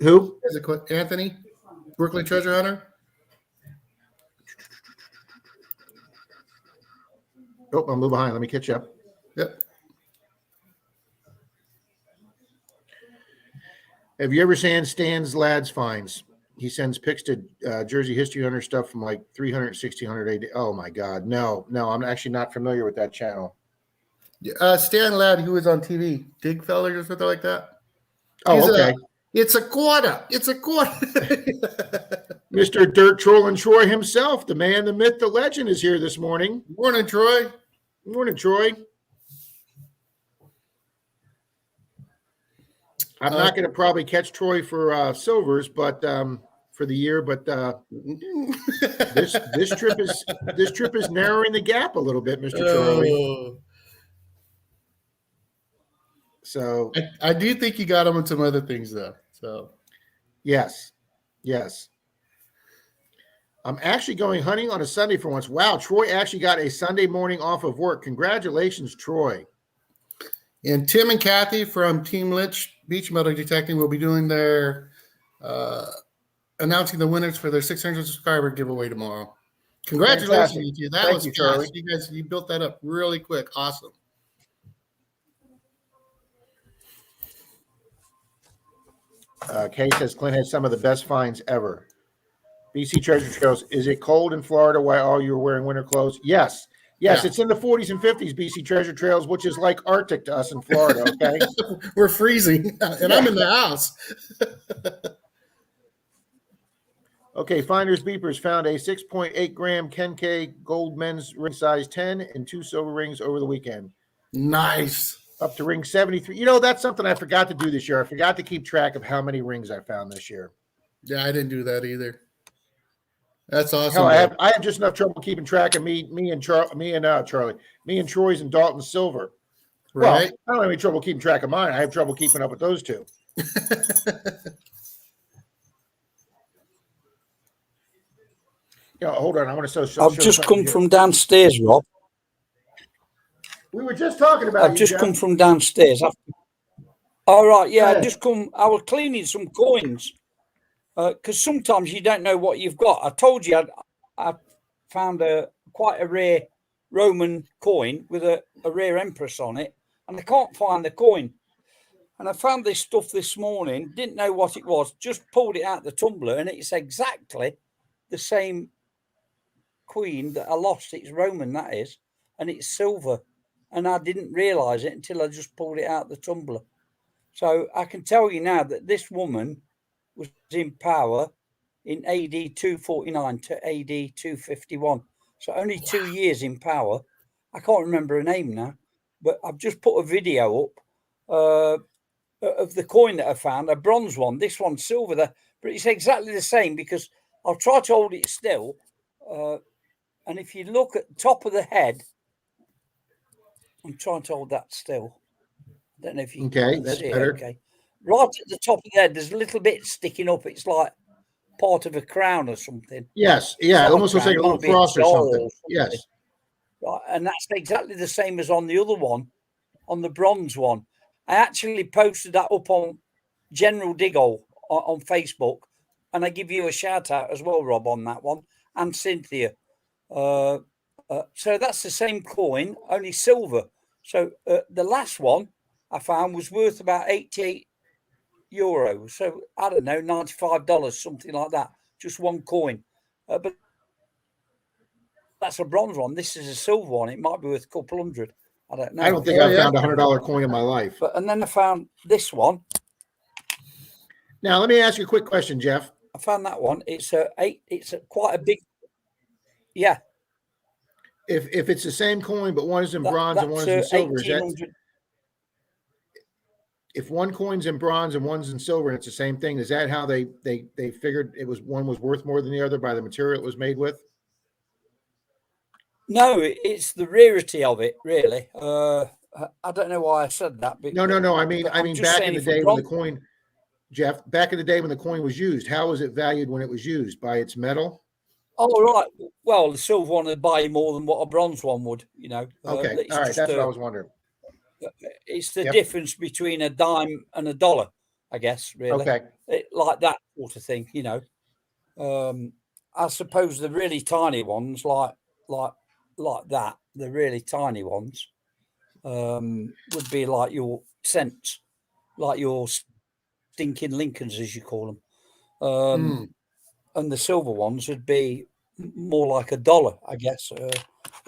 Who? Anthony, Brooklyn Treasure Hunter. Oh, I'm a little behind. Let me catch up. Yep. Have you ever seen Stan's Lads Finds? He sends pics to Jersey History Hunter stuff from like 300, 1600 AD. Oh my God. No, I'm actually not familiar with that channel. Stan Ladd, who was on TV, Digfeller or something like that. Oh, okay. It's a quarter. Mr. Dirt Trolling Troy himself, the man, the myth, the legend, is here this morning. Morning, Troy. Morning, Troy. I'm not going to probably catch Troy for silvers, but for the year, but this trip is narrowing the gap a little bit, Mr. Charlie. Oh. So I do think you got him on some other things though. So yes. I'm actually going hunting on a Sunday for once. Wow, Troy actually got a Sunday morning off of work. Congratulations, Troy. And Tim and Kathy from Team Lynch Beach Metal Detecting will be doing their announcing the winners for their 600 subscriber giveaway tomorrow. Congratulations to you. That was fast. You built that up really quick. Awesome. Kay says Clint has some of the best finds ever. BC Treasure Trails. Is it cold in Florida while all you were wearing winter clothes? Yes. Yeah. It's in the 40s and 50s, BC Treasure Trails, which is like Arctic to us in Florida, okay? We're freezing, and I'm in the house. Okay, Finders Beepers found a 6.8 gram Ken K gold men's ring size 10 and 2 silver rings over the weekend. Nice. Up to ring 73. That's something I forgot to do this year. I forgot to keep track of how many rings I found this year. Yeah, I didn't do that either. That's awesome. Hell, I have just enough trouble keeping track of me and Troy's and Dalton's silver. Right. Well, I don't have any trouble keeping track of mine. I have trouble keeping up with those two. Hold on. I want to show. I've just come from downstairs, Rob. We were just talking about. I've just come from downstairs. All right, yeah. I just come. I was cleaning some coins because sometimes you don't know what you've got. I told you I found quite a rare Roman coin with a rare empress on it, and I can't find the coin. And I found this stuff this morning. Didn't know what it was. Just pulled it out the tumbler, and it's exactly the same queen that I lost. It's Roman, that is, and it's silver. And I didn't realise it until I just pulled it out the tumbler. So I can tell you now that this woman was in power in AD 249 to AD 251. So only 2 years in power. I can't remember her name now, but I've just put a video up of the coin that I found, a bronze one. This one's silver, but it's exactly the same because I'll try to hold it still. And if you look at the top of the head, I'm trying to hold that still. I don't know if you can that's see better. it. Okay. Right at the top of the head, there's a little bit sticking up. It's like part of a crown or something. Yes. Yeah. It almost looks like a little cross or something. Yes. Right. And that's exactly the same as on the other one, on the bronze one. I actually posted that up on General Diggle on Facebook. And I give you a shout out as well, Rob, on that one. And Cynthia. So that's the same coin, only silver. So the last one I found was worth about 88 euros. So I don't know, $95, something like that. Just one coin. But that's a bronze one. This is a silver one. It might be worth a couple hundred. I don't know. I don't think I found a $100 coin in my life. And then I found this one. Now let me ask you a quick question, Jeff. I found that one. It's quite a big. Yeah. If it's the same coin, but one is in bronze and one is in silver, is that, if one coin's in bronze and one's in silver and it's the same thing, is that how they figured it was one was worth more than the other by the material it was made with? No, it's the rarity of it, really. I don't know why I said that. No. I mean, back in the day when the coin, Jeff, back in the day when the coin was used, how was it valued when it was used? By its metal? Oh, right. Well, the silver one would buy more than what a bronze one would, Okay. All right. That's what I was wondering. It's the difference between a dime and a dollar, I guess, really. Okay. Like that sort of thing, I suppose the really tiny ones, like that, the really tiny ones, would be like your cents, like your stinking Lincolns, as you call them. And the silver ones would be more like $1, I guess.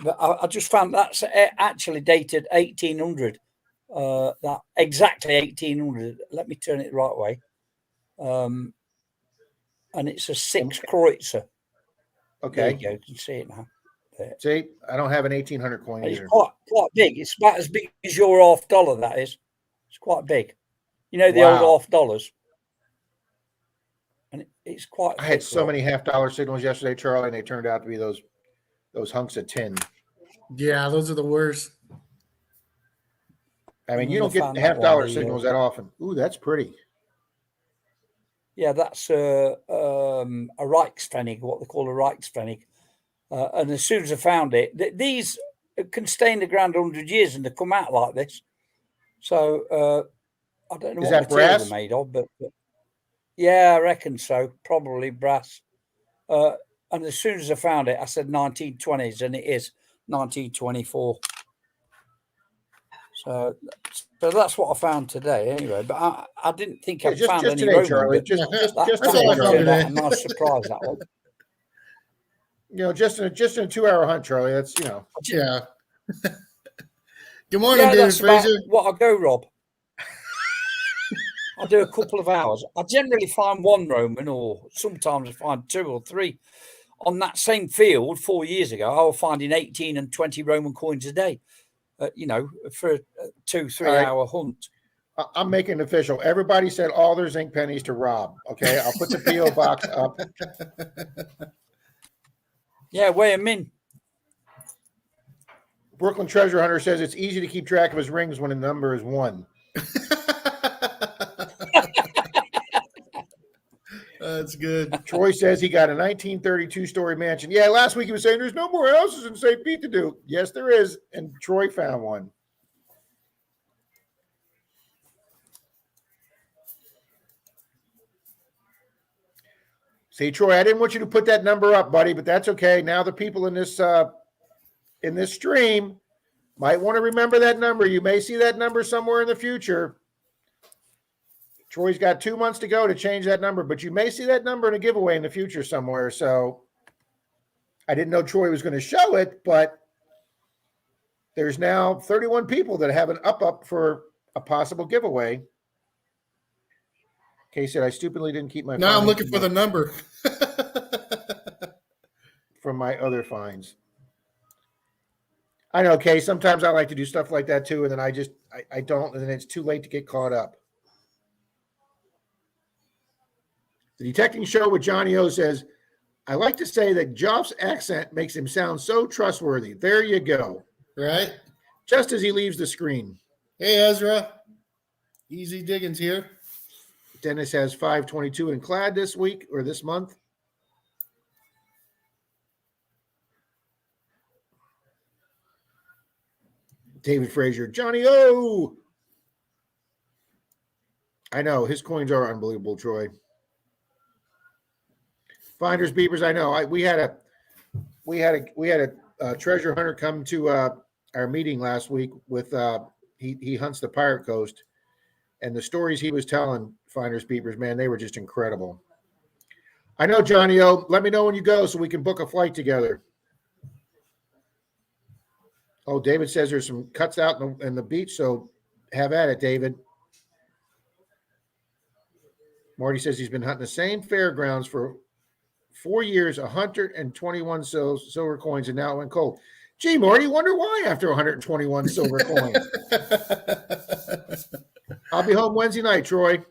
But I just found that's actually dated 1800. That exactly 1800. Let me turn it the right way. And it's a 6 Kreutzer. Okay. There you go. You can see it now. There. See, I don't have an 1800 coin It's either. quite big. It's about as big as your $half, that is. It's quite big. The old $half. it's quite. I had so many $half signals yesterday, Charlie, and they turned out to be those hunks of tin. Yeah, those are the worst. I mean, you don't get $half signals that often. Ooh, that's pretty. Yeah, that's a Reichspfennig, what they call a Reichspfennig. And as soon as I found it, these can stay in the ground 100 years and they come out like this. So I don't know what material they're made of, but yeah, I reckon so. Probably brass. And as soon as I found it, I said 1920s, and it is 1924. So that's what I found today, anyway. But I didn't think I found any today, Charlie. Just today. A nice surprise, that one. Just in a 2-hour hunt, Charlie. That's Yeah. Good morning, David Fraser. What I go, Rob. I do a couple of hours. I generally find one Roman, or sometimes I find 2 or 3. On that same field 4 years ago, I was finding 18 and 20 Roman coins a day. For a 2-3 hour hunt. I'm making it official. Everybody said all their zinc pennies to Rob. Okay, I'll put the PO box up. Yeah, weigh them in. Brooklyn Treasure Hunter says it's easy to keep track of his rings when a number is 1. That's good. Troy says he got a 1932 story mansion. Yeah, last week he was saying there's no more houses in St. Pete to do. Yes, there is, and Troy found one. See, Troy, I didn't want you to put that number up, buddy, but that's okay. Now the people in this stream might want to remember that number. You may see that number somewhere in the future. Troy's got 2 months to go to change that number, but you may see that number in a giveaway in the future somewhere. So I didn't know Troy was going to show it, but there's now 31 people that have an up for a possible giveaway. Kay said, I stupidly didn't keep my Now I'm looking for the number. From my other finds. I know, Kay, sometimes I like to do stuff like that too, and then I don't, and then it's too late to get caught up. The Detecting Show with Johnny O says, I like to say that Joff's accent makes him sound so trustworthy. There you go. Right? Just as he leaves the screen. Hey, Ezra. Easy Diggins here. Dennis has 522 in clad this week or this month. David Frazier, Johnny O. I know his coins are unbelievable, Troy. Finders beepers, I know. We had a treasure hunter come to our meeting last week with he hunts the Pirate Coast, and the stories he was telling, finders beepers, man, they were just incredible. I know, Johnny O. Let me know when you go so we can book a flight together. Oh, David says there's some cuts out in the beach, so have at it, David. Marty says he's been hunting the same fairgrounds for 4 years, 121 silver coins, and now it went cold. Gee, Marty, wonder why after 121 silver coins. I'll be home Wednesday night, Troy.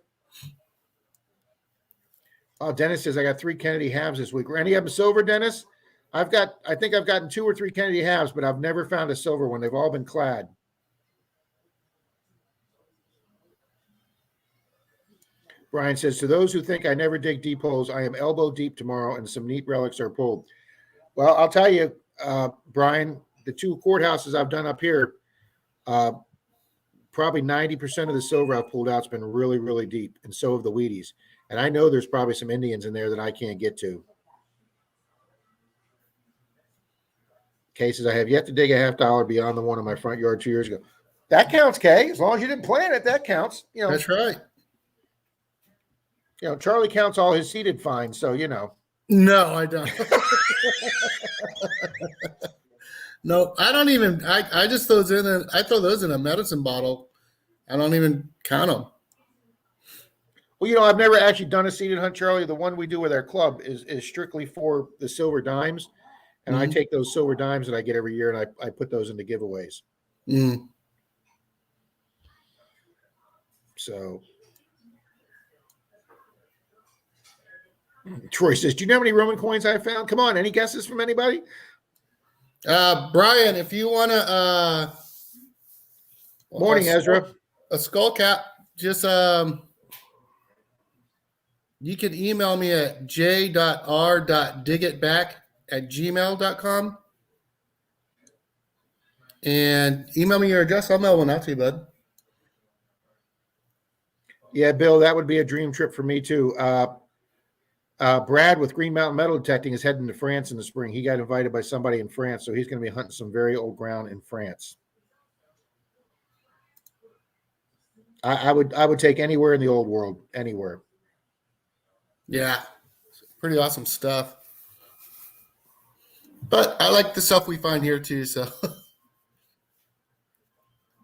Oh, Dennis says I got 3 Kennedy halves this week. Were any of them silver, Dennis? I think I've gotten 2 or 3 Kennedy halves, but I've never found a silver one. They've all been clad. Brian says, to those who think I never dig deep holes, I am elbow deep tomorrow and some neat relics are pulled. Well, I'll tell you, Brian, the 2 courthouses I've done up here, probably 90% of the silver I've pulled out has been really, really deep, and so have the Wheaties. And I know there's probably some Indians in there that I can't get to. Cases, I have yet to dig a $50 beyond the one in my front yard 2 years ago. That counts, Kay. As long as you didn't plan it, that counts. That's right. Charlie counts all his seeded finds, so No, I don't. No, I don't even. I just throw those in a medicine bottle. I don't even count them. Well, I've never actually done a seeded hunt, Charlie. The one we do with our club is strictly for the silver dimes, and I take those silver dimes that I get every year and I put those into giveaways. So. Troy says, do you know how many Roman coins I found? Come on, any guesses from anybody? Brian, if you want to Morning, Ezra. A skull cap, just you can email me at j.r.digitback@gmail.com and email me your address. I'll mail one out to you, bud. Yeah, Bill, that would be a dream trip for me too. Brad with Green Mountain Metal Detecting is heading to France in the spring. He got invited by somebody in France, so he's going to be hunting some very old ground in France. I would take anywhere in the old world, anywhere. Yeah, pretty awesome stuff. But I like the stuff we find here too, so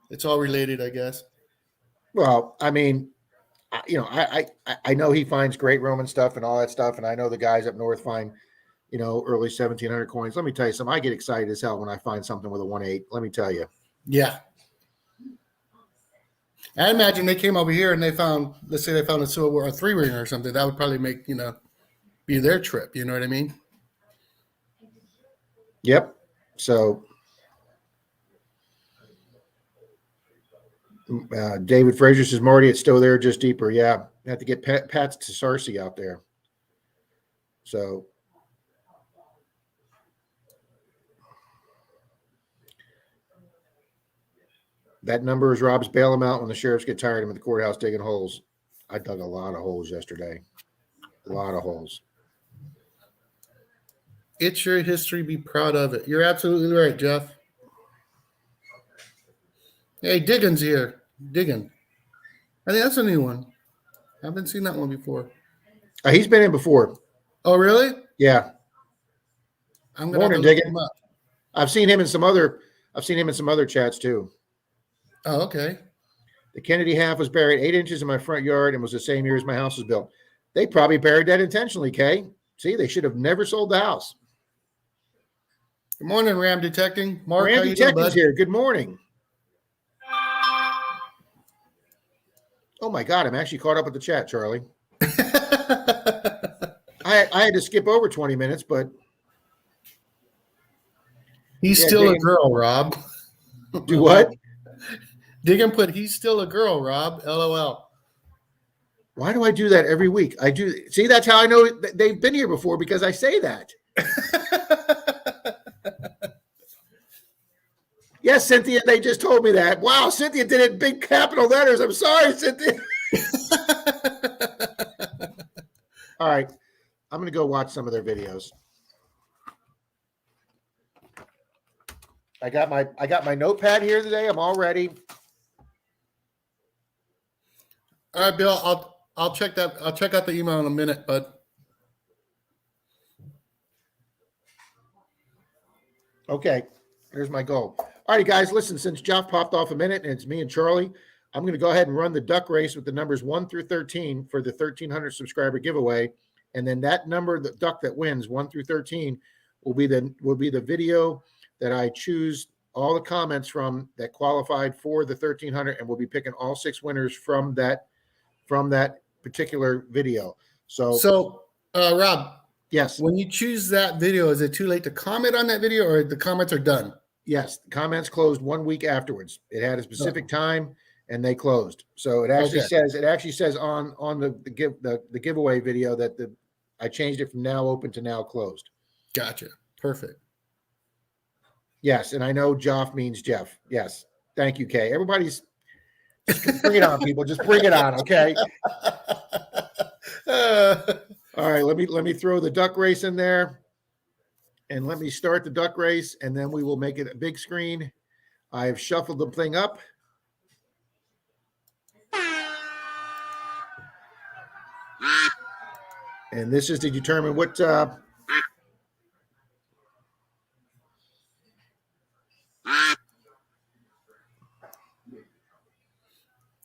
it's all related, I guess. Well, I mean, I know he finds great Roman stuff and all that stuff, and I know the guys up north find, early 1700 coins. Let me tell you something. I get excited as hell when I find something with a 1/8. Let me tell you. Yeah. I imagine they came over here and they found, let's say they found a silver or a 3-ringer or something. That would probably make, be their trip. You know what I mean? Yep. So David Frazier says, Marty, it's still there, just deeper. Yeah. I have to get Pat's to Sarcy out there. So that number is Rob's bail him out when the sheriffs get tired of him at the courthouse digging holes. I dug a lot of holes yesterday. A lot of holes. It's your history. Be proud of it. You're absolutely right, Jeff. Hey, Diggin's here. Diggin. I think that's a new one. I haven't seen that one before. He's been in before. Oh, really? Yeah. I'm gonna Morning, look Diggin. him up. I've seen him in some other chats too. Oh, okay. The Kennedy half was buried 8 inches in my front yard and was the same year as my house was built. They probably buried that intentionally, Kay. See, they should have never sold the house. Good morning, Ram Detecting. Mark, Ram how you doing, Detecting's bud? here. Good morning. Oh my God, I'm actually caught up with the chat, Charlie. I had to skip over 20 minutes, but he's still a girl, Rob. Do what? Diggin put he's still a girl, Rob. LOL. Why do I do that every week? I do. See, that's how I know they've been here before, because I say that. Yes, Cynthia, they just told me that. Wow, Cynthia did it in big capital letters. I'm sorry, Cynthia. All right. I'm going to go watch some of their videos. I got my notepad here today. I'm all ready. All right, Bill, I'll check that. I'll check out the email in a minute, bud. Okay. Here's my goal. All right, guys, listen, since Jeff popped off a minute and it's me and Charlie, I'm going to go ahead and run the duck race with the numbers 1 through 13 for the 1,300 subscriber giveaway. And then that number, the duck that wins 1 through 13 will be the video that I choose all the comments from that qualified for the 1,300, and we'll be picking all 6 winners from that particular video. So Rob, yes, when you choose that video, is it too late to comment on that video, or the comments are done? Yes, the comments closed 1 week afterwards. It had a specific time, and they closed. So it actually says on the giveaway video that I changed it from now open to now closed. Gotcha. Perfect. Yes, and I know Joff means Jeff. Yes, thank you, Kay. Everybody's bring it on, people. Just bring it on, okay? All right, let me throw the duck race in there. And let me start the duck race, and then we will make it a big screen. I've shuffled the thing up. And this is to determine what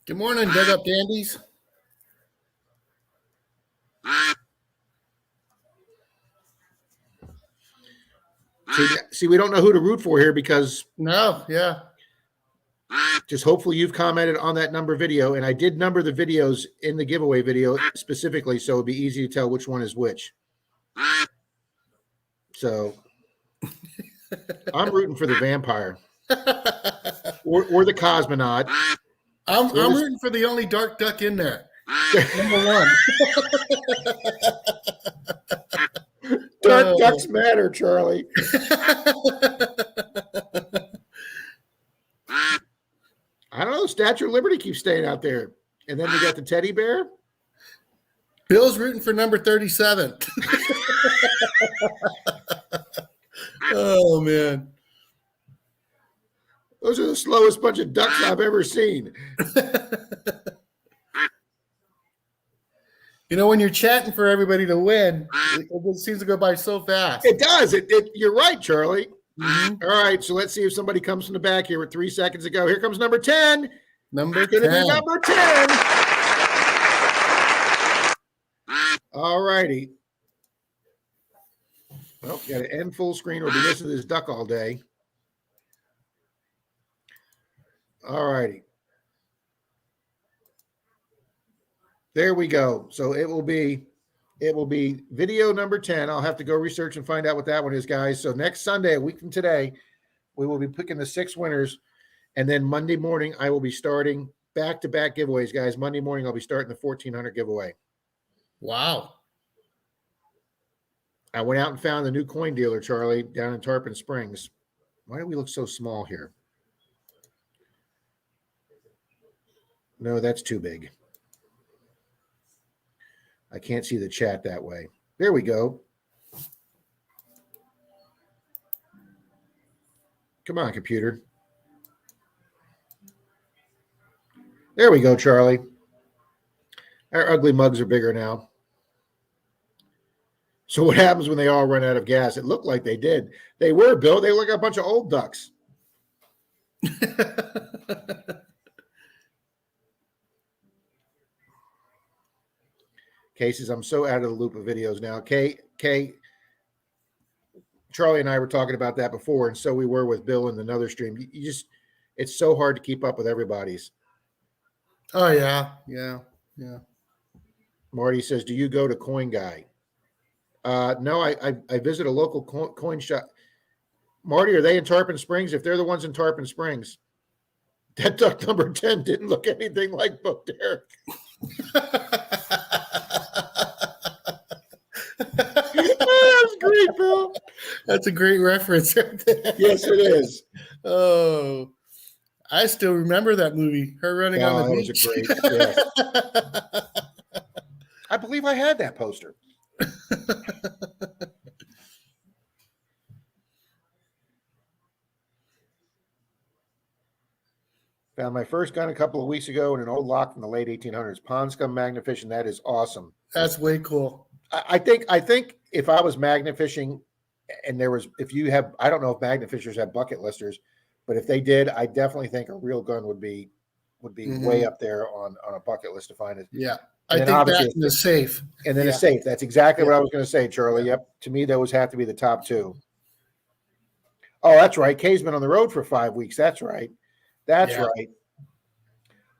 Good morning, Dug Up Dandies. See, we don't know who to root for here because no, yeah. Just hopefully you've commented on that number video. And I did number the videos in the giveaway video specifically, so it'd be easy to tell which one is which. So I'm rooting for the vampire or the cosmonaut. I'm rooting for the only dark duck in there. Number one. Dark ducks matter, Charlie. I don't know. Statue of Liberty keeps staying out there. And then we got the teddy bear. Bill's rooting for number 37. Oh, man. Those are the slowest bunch of ducks I've ever seen. You know, when you're chatting for everybody to win, it seems to go by so fast. It does. You're right, Charlie. Mm-hmm. All right, so let's see if somebody comes from the back here with 3 seconds to go. Here comes number 10. Number 10. Number 10. All righty. Well, got to end full screen or be missing this duck all day. All righty. There we go. So it will be video number 10. I'll have to go research and find out what that one is, guys. So next Sunday, a week from today, we will be picking the 6 winners. And then Monday morning, I will be starting back-to-back giveaways, guys. Monday morning, I'll be starting the 1,400 giveaway. Wow. I went out and found the new coin dealer, Charlie, down in Tarpon Springs. Why do we look so small here? No, that's too big. I can't see the chat that way. There we go. Come on, computer. There we go, Charlie. Our ugly mugs are bigger now. So what happens when they all run out of gas? It looked like they did. They were, Bill. They look like a bunch of old ducks. Cases, I'm so out of the loop of videos now. Charlie and I were talking about that before, and so we were with Bill in another stream. You just, it's so hard to keep up with everybody's. Oh, yeah. Marty says, do you go to Coin Guy? No, I visit a local coin shop. Marty, are they in Tarpon Springs? If they're the ones in Tarpon Springs, that duck number 10 didn't look anything like Bo Derek. That's great, Bill. That's a great reference right there. Yes, it is. Oh, I still remember that movie. Her running on the beach. Was a great, yes. I believe I had that poster. Found my first gun a couple of weeks ago in an old lock from the late 1800s. Pond scum magna fishing. That is awesome. That's way cool. I think if I was magna fishing and there was, if you have, I don't know if magna fishers have bucket listers, but if they did, I definitely think a real gun would be way up there on a bucket list to find it. Yeah. I think that in the safe. And then a safe. That's exactly what I was going to say, Charlie. Yep. To me, those have to be the top 2. Oh, that's right. Kay's been on the road for 5 weeks. That's right. That's right.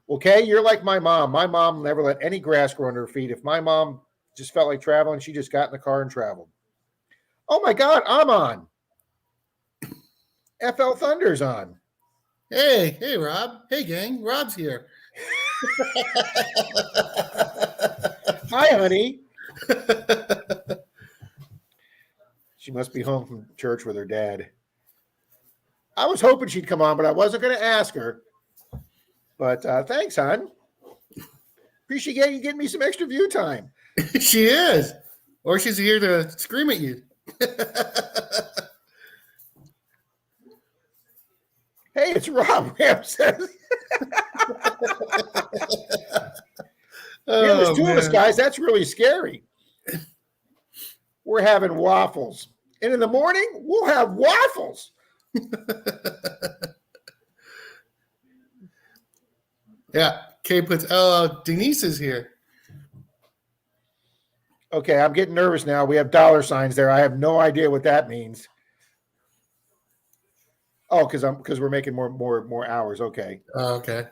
Well, Kay, you're like my mom. My mom never let any grass grow under her feet. If my mom just felt like traveling, she just got in the car and traveled. Oh, my God. I'm on. FL Thunder's on. Hey, Rob. Hey, gang. Rob's here. Hi, honey. She must be home from church with her dad. I was hoping she'd come on, but I wasn't going to ask her. But thanks, hon. Appreciate you getting me some extra view time. She is. Or she's here to scream at you. Hey, it's Rob Ramses. There's 2 of us, guys. That's really scary. We're having waffles. And in the morning, we'll have waffles. Yeah. Kay puts, Denise is here. Okay, I'm getting nervous now. We have dollar signs there. I have no idea what that means. Oh, because we're making more hours. Okay. Oh, okay.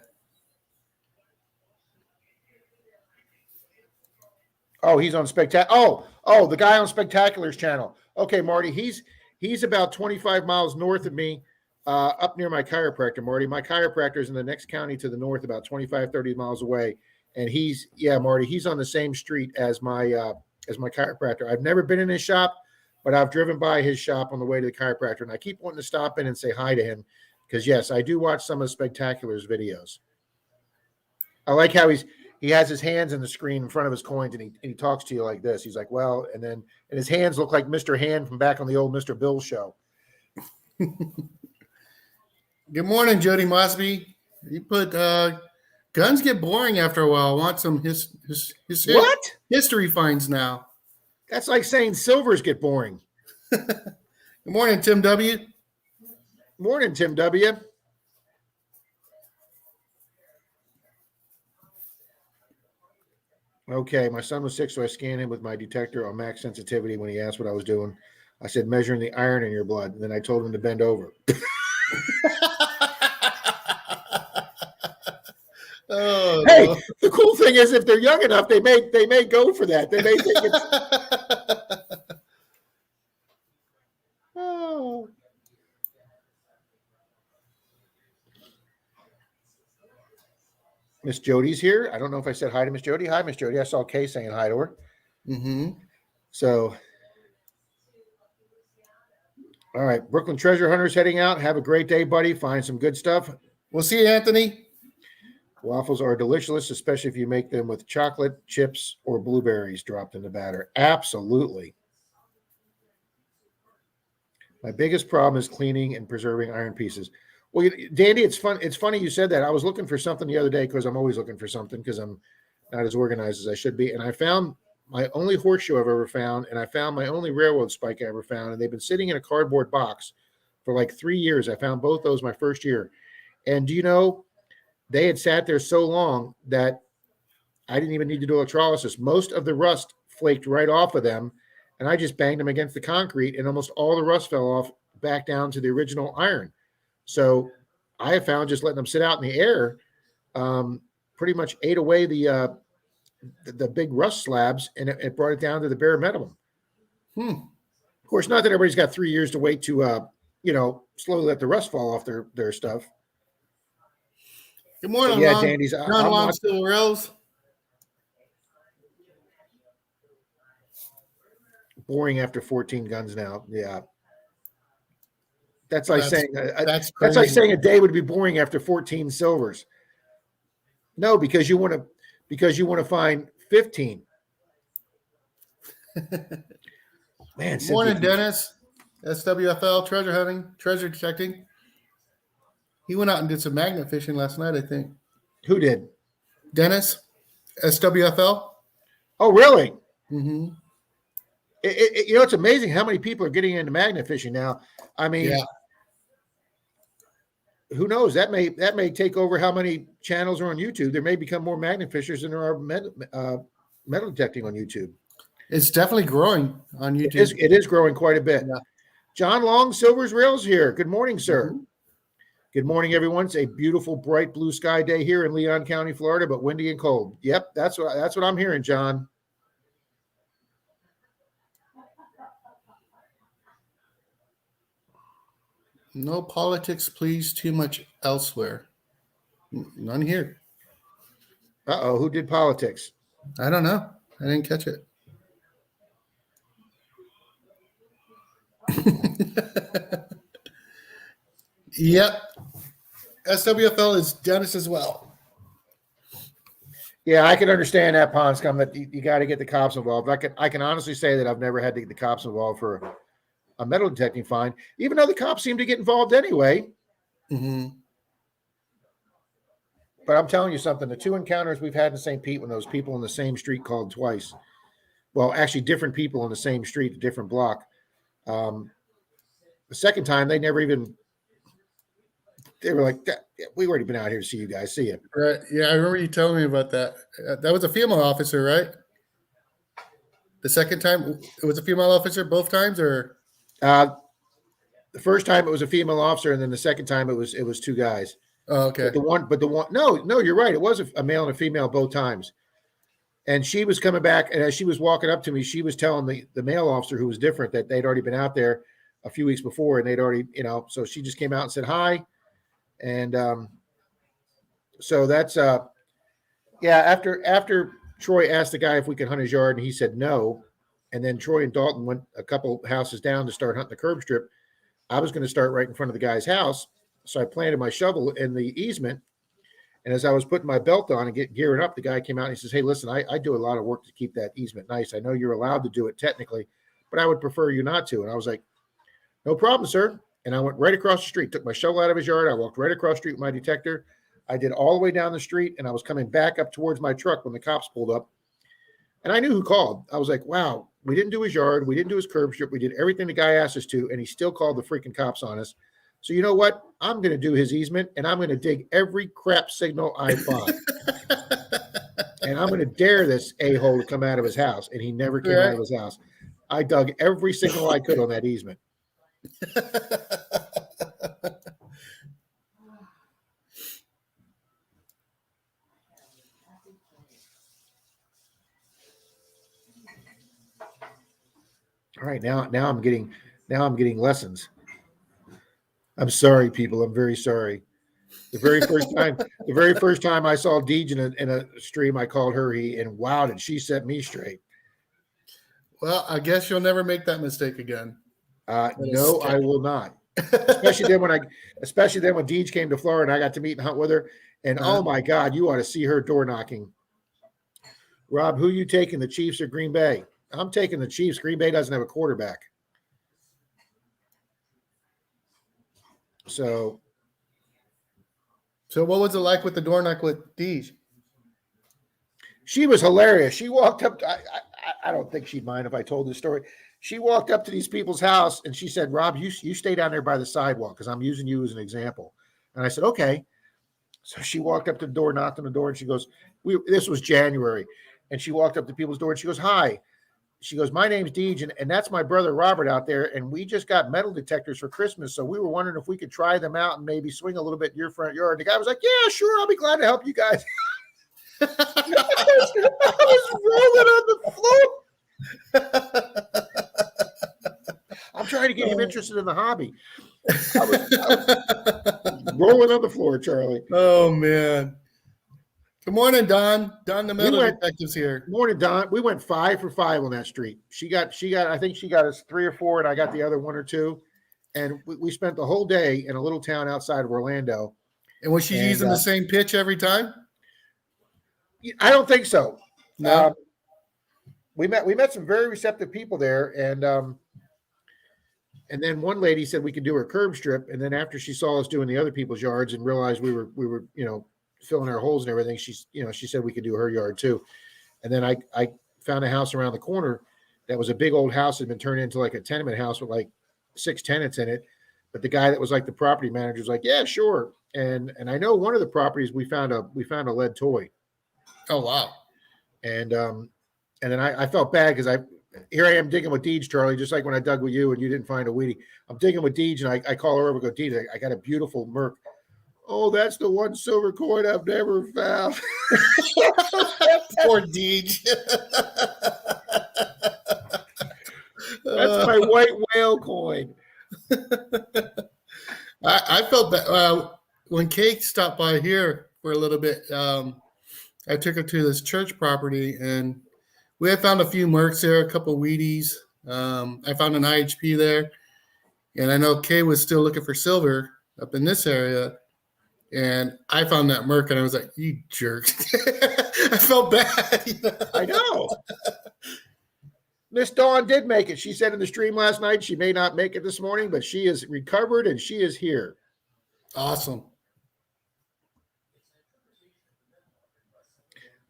Oh, he's on Spectacular. Oh, the guy on Spectacular's channel. Okay, Marty, he's about 25 miles north of me, up near my chiropractor, Marty. My chiropractor is in the next county to the north, about 25, 30 miles away. And Marty, he's on the same street as my chiropractor. I've never been in his shop, but I've driven by his shop on the way to the chiropractor, and I keep wanting to stop in and say hi to him because, yes, I do watch some of Spectacular's videos. I like how he has his hands in the screen in front of his coins, and he talks to you like this. He's like, well, and his hands look like Mr. Hand from back on the old Mr. Bill show. Good morning, Jody Mosby. You put guns get boring after a while. I want some history finds now. That's like saying silvers get boring. Good morning, Tim W. Morning, Tim W. Okay, my son was 6, so I scanned him with my detector on max sensitivity when he asked what I was doing. I said, measuring the iron in your blood. And then I told him to bend over. Oh, hey, no. The cool thing is if they're young enough, they may go for that. They may think it's... Oh. Miss Jody's here. I don't know if I said hi to Miss Jody. Hi, Miss Jody. I saw Kay saying hi to her. Mm-hmm. So, all right. Brooklyn Treasure Hunters heading out. Have a great day, buddy. Find some good stuff. We'll see you, Anthony. Waffles are delicious, especially if you make them with chocolate, chips, or blueberries dropped in the batter. Absolutely. My biggest problem is cleaning and preserving iron pieces. Well, Dandy, it's fun. It's funny you said that. I was looking for something the other day because I'm always looking for something because I'm not as organized as I should be. And I found my only horseshoe I've ever found, and I found my only railroad spike I ever found. And they've been sitting in a cardboard box for like 3 years. I found both those my first year. And do you know, they had sat there so long that I didn't even need to do electrolysis. Most of the rust flaked right off of them, and I just banged them against the concrete, and almost all the rust fell off back down to the original iron. So I have found just letting them sit out in the air pretty much ate away the big rust slabs, and it brought it down to the bare minimum. Of course, not that everybody's got 3 years to wait to, slowly let the rust fall off their stuff. Good morning, yeah, Dandy's. John Juan Silver Rose. Boring after 14 guns now. Yeah. That's like saying that's like saying a day would be boring after 14 silvers. No, because you want to find 15. Man, morning, Dennis. SWFL treasure hunting, treasure detecting. He went out and did some magnet fishing last night, I think. Who did? Dennis, SWFL. Oh, really? Mm-hmm. It's amazing how many people are getting into magnet fishing now. I mean, yeah. Who knows? That may take over how many channels are on YouTube. There may become more magnet fishers than there are metal detecting on YouTube. It's definitely growing on YouTube. It is growing quite a bit. Yeah. John Long, Silver's Rails here. Good morning, sir. Mm-hmm. Good morning, everyone. It's a beautiful, bright blue sky day here in Leon County, Florida, but windy and cold. Yep, that's what I'm hearing, John. No politics, please. Too much elsewhere. None here. Uh-oh, who did politics? I don't know. I didn't catch it. Yep. SWFL is Dennis as well. Yeah, I can understand that, Ponscom, that you got to get the cops involved. I can honestly say that I've never had to get the cops involved for a metal detecting fine, even though the cops seem to get involved anyway. Mm-hmm. But I'm telling you something, the 2 encounters we've had in St. Pete when those people in the same street called twice, well, actually different people in the same street, a different block. The second time, they were like, we've already been out here to see you guys. See you. Right. Yeah, I remember you telling me about that. That was a female officer, right? The second time, it was a female officer both times, or? The first time it was a female officer, and then the second time it was two guys. Oh, okay. No, you're right. It was a male and a female both times. And she was coming back, and as she was walking up to me, she was telling the male officer, who was different, that they'd already been out there a few weeks before, and they'd already, so she just came out and said hi. And so that's after Troy asked the guy if we could hunt his yard, and he said no. And then Troy and Dalton went a couple houses down to start hunting the curb strip. I was going to start right in front of the guy's house. So I planted my shovel in the easement. And as I was putting my belt on and gearing up, the guy came out and he says, "Hey, listen, I do a lot of work to keep that easement nice. I know you're allowed to do it technically, but I would prefer you not to." And I was like, "No problem, sir." And I went right across the street, took my shovel out of his yard. I walked right across the street with my detector. I did all the way down the street, and I was coming back up towards my truck when the cops pulled up. And I knew who called. I was like, wow, we didn't do his yard. We didn't do his curb strip. We did everything the guy asked us to, and he still called the freaking cops on us. So you know what? I'm going to do his easement, and I'm going to dig every crap signal I find. And I'm going to dare this a-hole to come out of his house. And he never came out of his house. I dug every signal I could on that easement. All right, now I'm getting lessons. I'm sorry, people. I'm very sorry. The very first time I saw Deej in a stream, I called her he, and wow, did she set me straight. Well, I guess you'll never make that mistake again. No, I will not. Especially then when Deej came to Florida and I got to meet and hunt with her. And oh my God, you ought to see her door knocking. Rob, who you taking, the Chiefs or Green Bay? I'm taking the Chiefs. Green Bay doesn't have a quarterback. So what was it like with the door knock with Deej? She was hilarious. She walked up. I don't think she'd mind if I told this story. She walked up to these people's house and she said, "Rob, you stay down there by the sidewalk because I'm using you as an example." And I said, "Okay." So she walked up to the door, knocked on the door, and she goes, this was January. And she walked up to people's door and she goes, "Hi." She goes, "My name's Deej, and that's my brother Robert out there, and we just got metal detectors for Christmas, so we were wondering if we could try them out and maybe swing a little bit in your front yard." The guy was like, "Yeah, sure, I'll be glad to help you guys." I was rolling on the floor. I'm trying to get him interested in the hobby. I was rolling on the floor, Charlie. Oh, man. Good morning, Don. Don, the metal detective's here. Morning, Don. We went 5 for 5 on that street. She got. I think she got us 3 or 4, and I got the other 1 or 2. And we spent the whole day in a little town outside of Orlando. And was she using the same pitch every time? I don't think so. No. We met some very receptive people there, and then one lady said we could do her curb strip, and then after she saw us doing the other people's yards and realized we were filling our holes and everything, she said we could do her yard too. And then I found a house around the corner that was a big old house that had been turned into like a tenement house with like 6 tenants in it. But the guy that was like the property manager was like, "Yeah, sure." And I know one of the properties we found a lead toy. Oh wow. And then I felt bad because here I am digging with Deej, Charlie, just like when I dug with you and you didn't find a weedie. I'm digging with Deej and I call her over and go, "Deej, I got a beautiful Merc." "Oh, that's the one silver coin I've never found." Poor Deej. That's my white whale coin. I felt bad when Kate stopped by here for a little bit. I took her to this church property, and we had found a few Mercs there, a couple of Wheaties. I found an IHP there, and I know Kay was still looking for silver up in this area. And I found that Merc, and I was like, "You jerk." I felt bad. I know. Miss Dawn did make it. She said in the stream last night she may not make it this morning, but she is recovered and she is here. Awesome.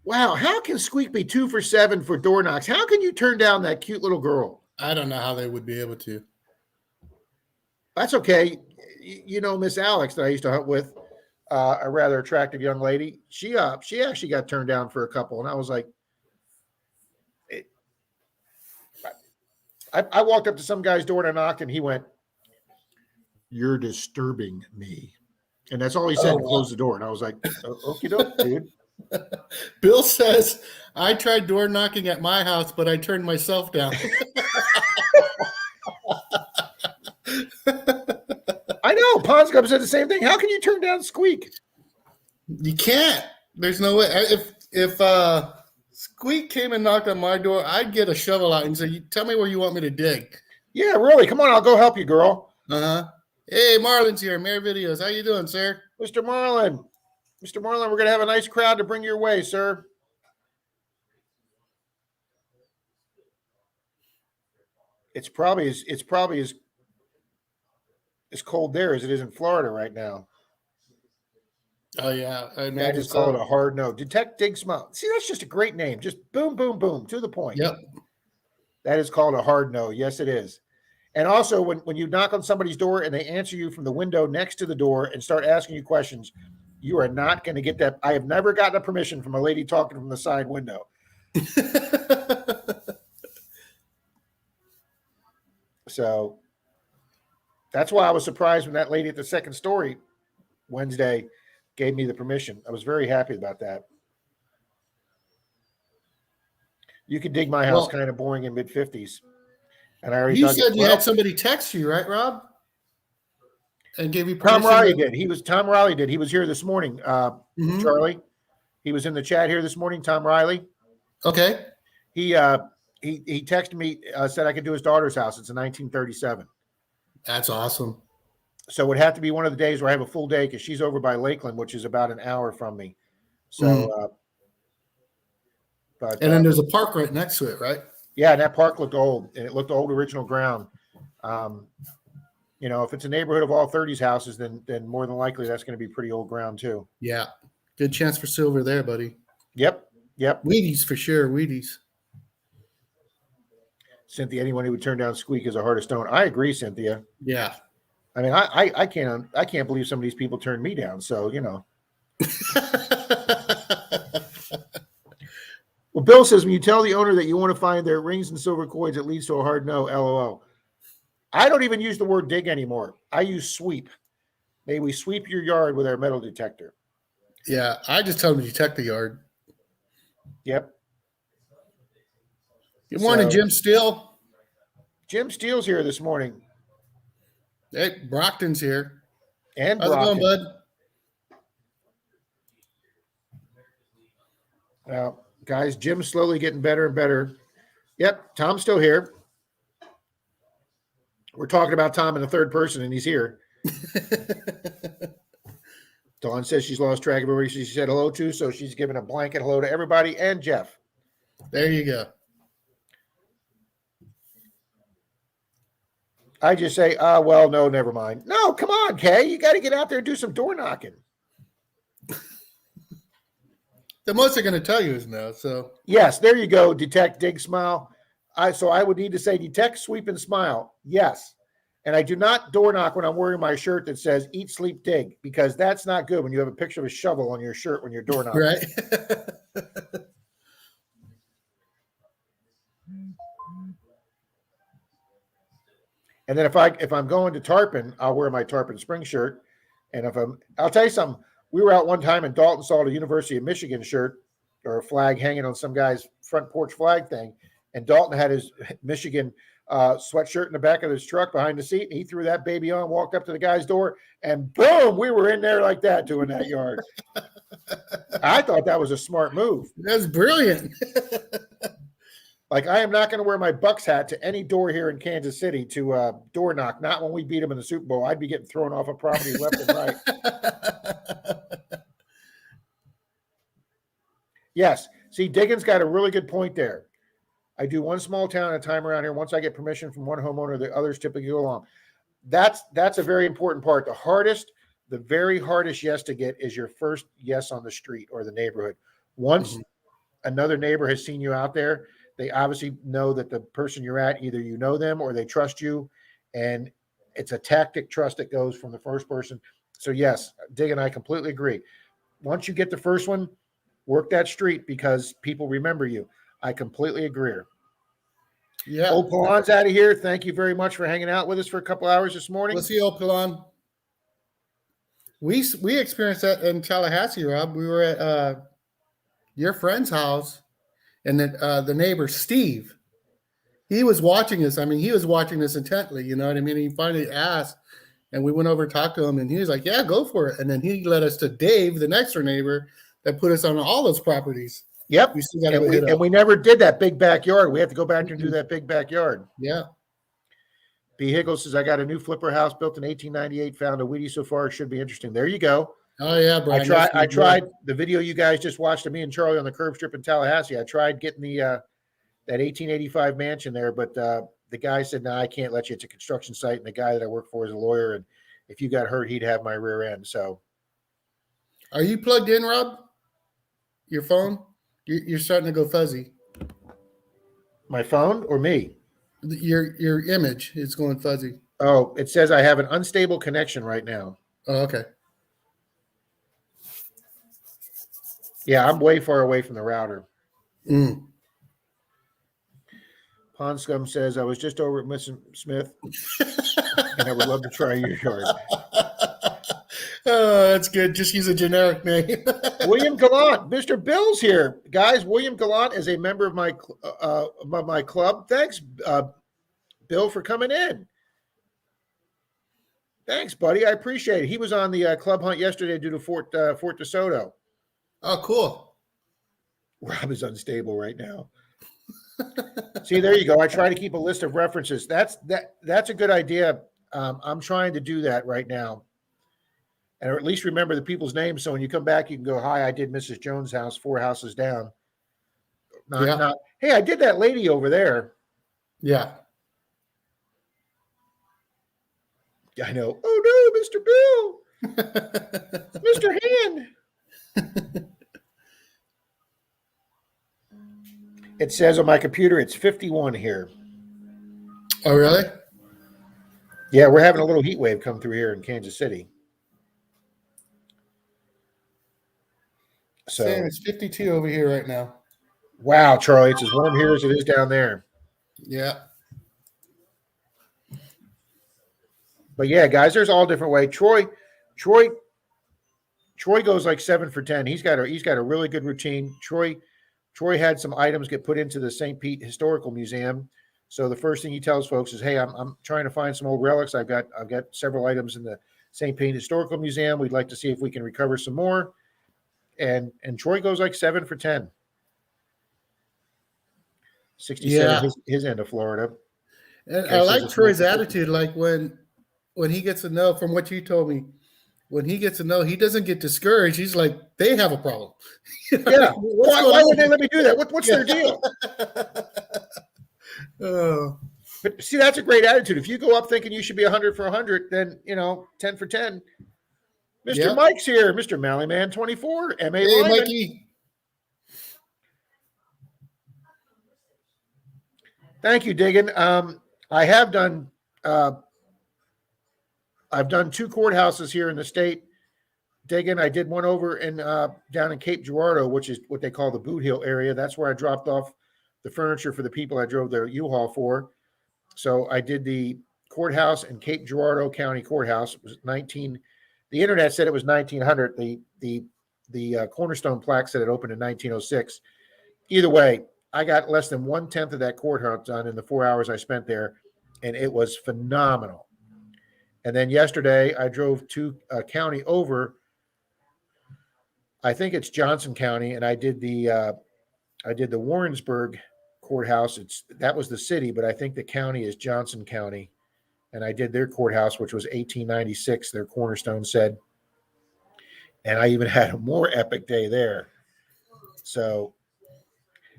Wow. How can Squeak be 2 for 7 for door knocks? How can you turn down that cute little girl? I don't know how they would be able to. That's okay. Miss Alex that I used to hunt with, a rather attractive young lady. She actually got turned down for a couple, and I was like, I walked up to some guy's door and I knocked, and he went, you're disturbing me. And that's all he said. Close the door. And I was like, okie doke, dude. Bill says, I tried door knocking at my house, but I turned myself down. I know. Ponscom said the same thing. How can you turn down Squeak? You can't. There's no way. If Squeak came and knocked on my door, I'd get a shovel out and say, tell me where you want me to dig. Yeah, really. Come on. I'll go help you, girl. Uh-huh. Hey, Marlon's here. Mayor Videos. How you doing, sir? Mr. Marlon. Mr. Marlon, we're going to have a nice crowd to bring your way, sir. It's probably as cold there as it is in Florida right now. Oh, yeah. That is called a hard no. Detect, dig, smell. See, that's just a great name. Just boom, boom, boom, to the point. Yep. That is called a hard no. Yes, it is. And also, when you knock on somebody's door and they answer you from the window next to the door and start asking you questions, you are not going to get that. I have never gotten a permission from a lady talking from the side window. So that's why I was surprised when that lady at the second story Wednesday gave me the permission. I was very happy about that. You could dig my house kind of boring in mid-50s. And I already said you had somebody text you, right, Rob? And gave you permission. Tom Riley did. Tom Riley did. He was here this morning, Charlie. He was in the chat here this morning, Tom Riley. Okay. He texted me, said I could do his daughter's house. It's a 1937. That's awesome. So it would have to be one of the days where I have a full day because she's over by Lakeland, which is about an hour from me. So, and then there's a park right next to it, right? Yeah, and that park looked old, and it looked old original ground. If it's a neighborhood of all 30s houses, then more than likely that's going to be pretty old ground too. Yeah, good chance for silver there, buddy. Yep. Wheaties for sure, Wheaties. Cynthia, anyone who would turn down Squeak is a heart of stone. I agree, Cynthia. Yeah. I mean, I can't believe some of these people turned me down. So Well, Bill says, when you tell the owner that you want to find their rings and silver coins, it leads to a hard no, LOL. I don't even use the word dig anymore. I use sweep. May we sweep your yard with our metal detector. Yeah, I just tell them to detect the yard. Yep. Good morning, Jim Steele. Jim Steele's here this morning. Hey, Brockton's here. And how's Brockton. it going, bud? Well, guys, Jim's slowly getting better and better. Yep, Tom's still here. We're talking about Tom in the third person, and he's here. Dawn says she's lost track of everybody she said hello to, so she's giving a blanket hello to everybody and Jeff. There you go. I just say, well, no, never mind. No, come on, Kay. You got to get out there and do some door knocking. The most they're going to tell you is no. So yes, there you go. Detect, dig, smile. So I would need to say detect, sweep, and smile. Yes. And I do not door knock when I'm wearing my shirt that says eat, sleep, dig, because that's not good when you have a picture of a shovel on your shirt when you're door knocking. Right. And then if I'm going to Tarpon, I'll wear my Tarpon spring shirt. And I'll tell you something. We were out one time and Dalton saw the University of Michigan shirt or a flag hanging on some guy's front porch flag thing. And Dalton had his Michigan sweatshirt in the back of his truck behind the seat. And he threw that baby on, walked up to the guy's door, and boom, we were in there like that doing that yard. I thought that was a smart move. That's brilliant. Like, I am not going to wear my Bucks hat to any door here in Kansas City to door knock. Not when we beat them in the Super Bowl. I'd be getting thrown off of property left and right. Yes. See, Diggins got a really good point there. I do one small town at a time around here. Once I get permission from one homeowner, the others typically go along. That's a very important part. The very hardest yes to get is your first yes on the street or the neighborhood. Once another neighbor has seen you out there, they obviously know that the person you're at, either you know them or they trust you. And it's a tactic trust that goes from the first person. So yes, Dig and I completely agree. Once you get the first one, work that street because people remember you. I completely agree. Yeah. Old Pilon's out of here. Thank you very much for hanging out with us for a couple hours this morning. We'll see Old Pilon. We experienced that in Tallahassee, Rob. We were at your friend's house, and the neighbor, Steve, he was watching us. I mean, he was watching us intently. You know what I mean? He finally asked, and we went over and talked to him, and he was like, yeah, go for it. And then he led us to Dave, the next door neighbor, that put us on all those properties. Yep. We still got to hit up. And we never did that big backyard. We have to go back and do that big backyard. Yeah. B. Higgles says, I got a new flipper house built in 1898. Found a Wheatie so far. It should be interesting. There you go. Oh, yeah, Brian. I tried the video you guys just watched of me and Charlie on the curb strip in Tallahassee. I tried getting that 1885 mansion there, but the guy said, no, I can't let you. It's a construction site. And the guy that I work for is a lawyer. And if you got hurt, he'd have my rear end. So are you plugged in, Rob? Your phone? You're starting to go fuzzy. My phone or me? Your image is going fuzzy. Oh, it says I have an unstable connection right now. Oh, okay. Yeah, I'm way far away from the router. Pond Scum says, I was just over at Mrs. Smith, and I would love to try your yard. Oh, that's good. Just use a generic name. William Gallant, Mr. Bill's here. Guys, William Gallant is a member of my club. Thanks, Bill, for coming in. Thanks, buddy. I appreciate it. He was on the club hunt yesterday due to Fort DeSoto. Oh, cool. Rob is unstable right now. See, there you go. I try to keep a list of references. That's a good idea. I'm trying to do that right now. And or at least remember the people's names. So when you come back, you can go, hi, I did Mrs. Jones' house, 4 houses down. Hey, I did that lady over there. Yeah. I know. Oh, no, Mr. Bill. Mr. Hand. It says on my computer, it's 51 here. Oh, really? Yeah, we're having a little heat wave come through here in Kansas City. So Sam, it's 52 over here right now. Wow, Charlie, it's as warm here as it is down there. Yeah. But yeah, guys, there's all different way. Troy goes like 7 for 10. He's got a really good routine. Troy had some items get put into the St. Pete Historical Museum. So the first thing he tells folks is, hey, I'm trying to find some old relics. I've got several items in the St. Pete Historical Museum. We'd like to see if we can recover some more. And Troy goes like 7 for 10. 67 his end of Florida. And I like Troy's attitude. Like when he gets to know, from what you told me, when he gets to know, he doesn't get discouraged. He's like, they have a problem. Yeah. Why would they let me do that? What's their deal? Oh. But see, that's a great attitude. If you go up thinking you should be 100 for 100, then 10 for 10. Mr. Mike's here. Mr. Mallyman 24. M.A. Hey, Lyman. Mikey. Thank you, Diggin. I've done 2 courthouses here in the state. Diggin, I did one over in down in Cape Girardeau, which is what they call the Boot Hill area. That's where I dropped off the furniture for the people I drove their U-Haul for. So I did the courthouse in Cape Girardeau County Courthouse. It was the internet said it was 1900. The Cornerstone plaque said it opened in 1906. Either way, I got less than 1/10 of that courthouse done in the 4 hours I spent there, and it was phenomenal. And then yesterday, I drove to a county over. I think it's Johnson County, and I did the Warrensburg courthouse. That was the city, but I think the county is Johnson County. And I did their courthouse, which was 1896, their cornerstone said. And I even had a more epic day there. So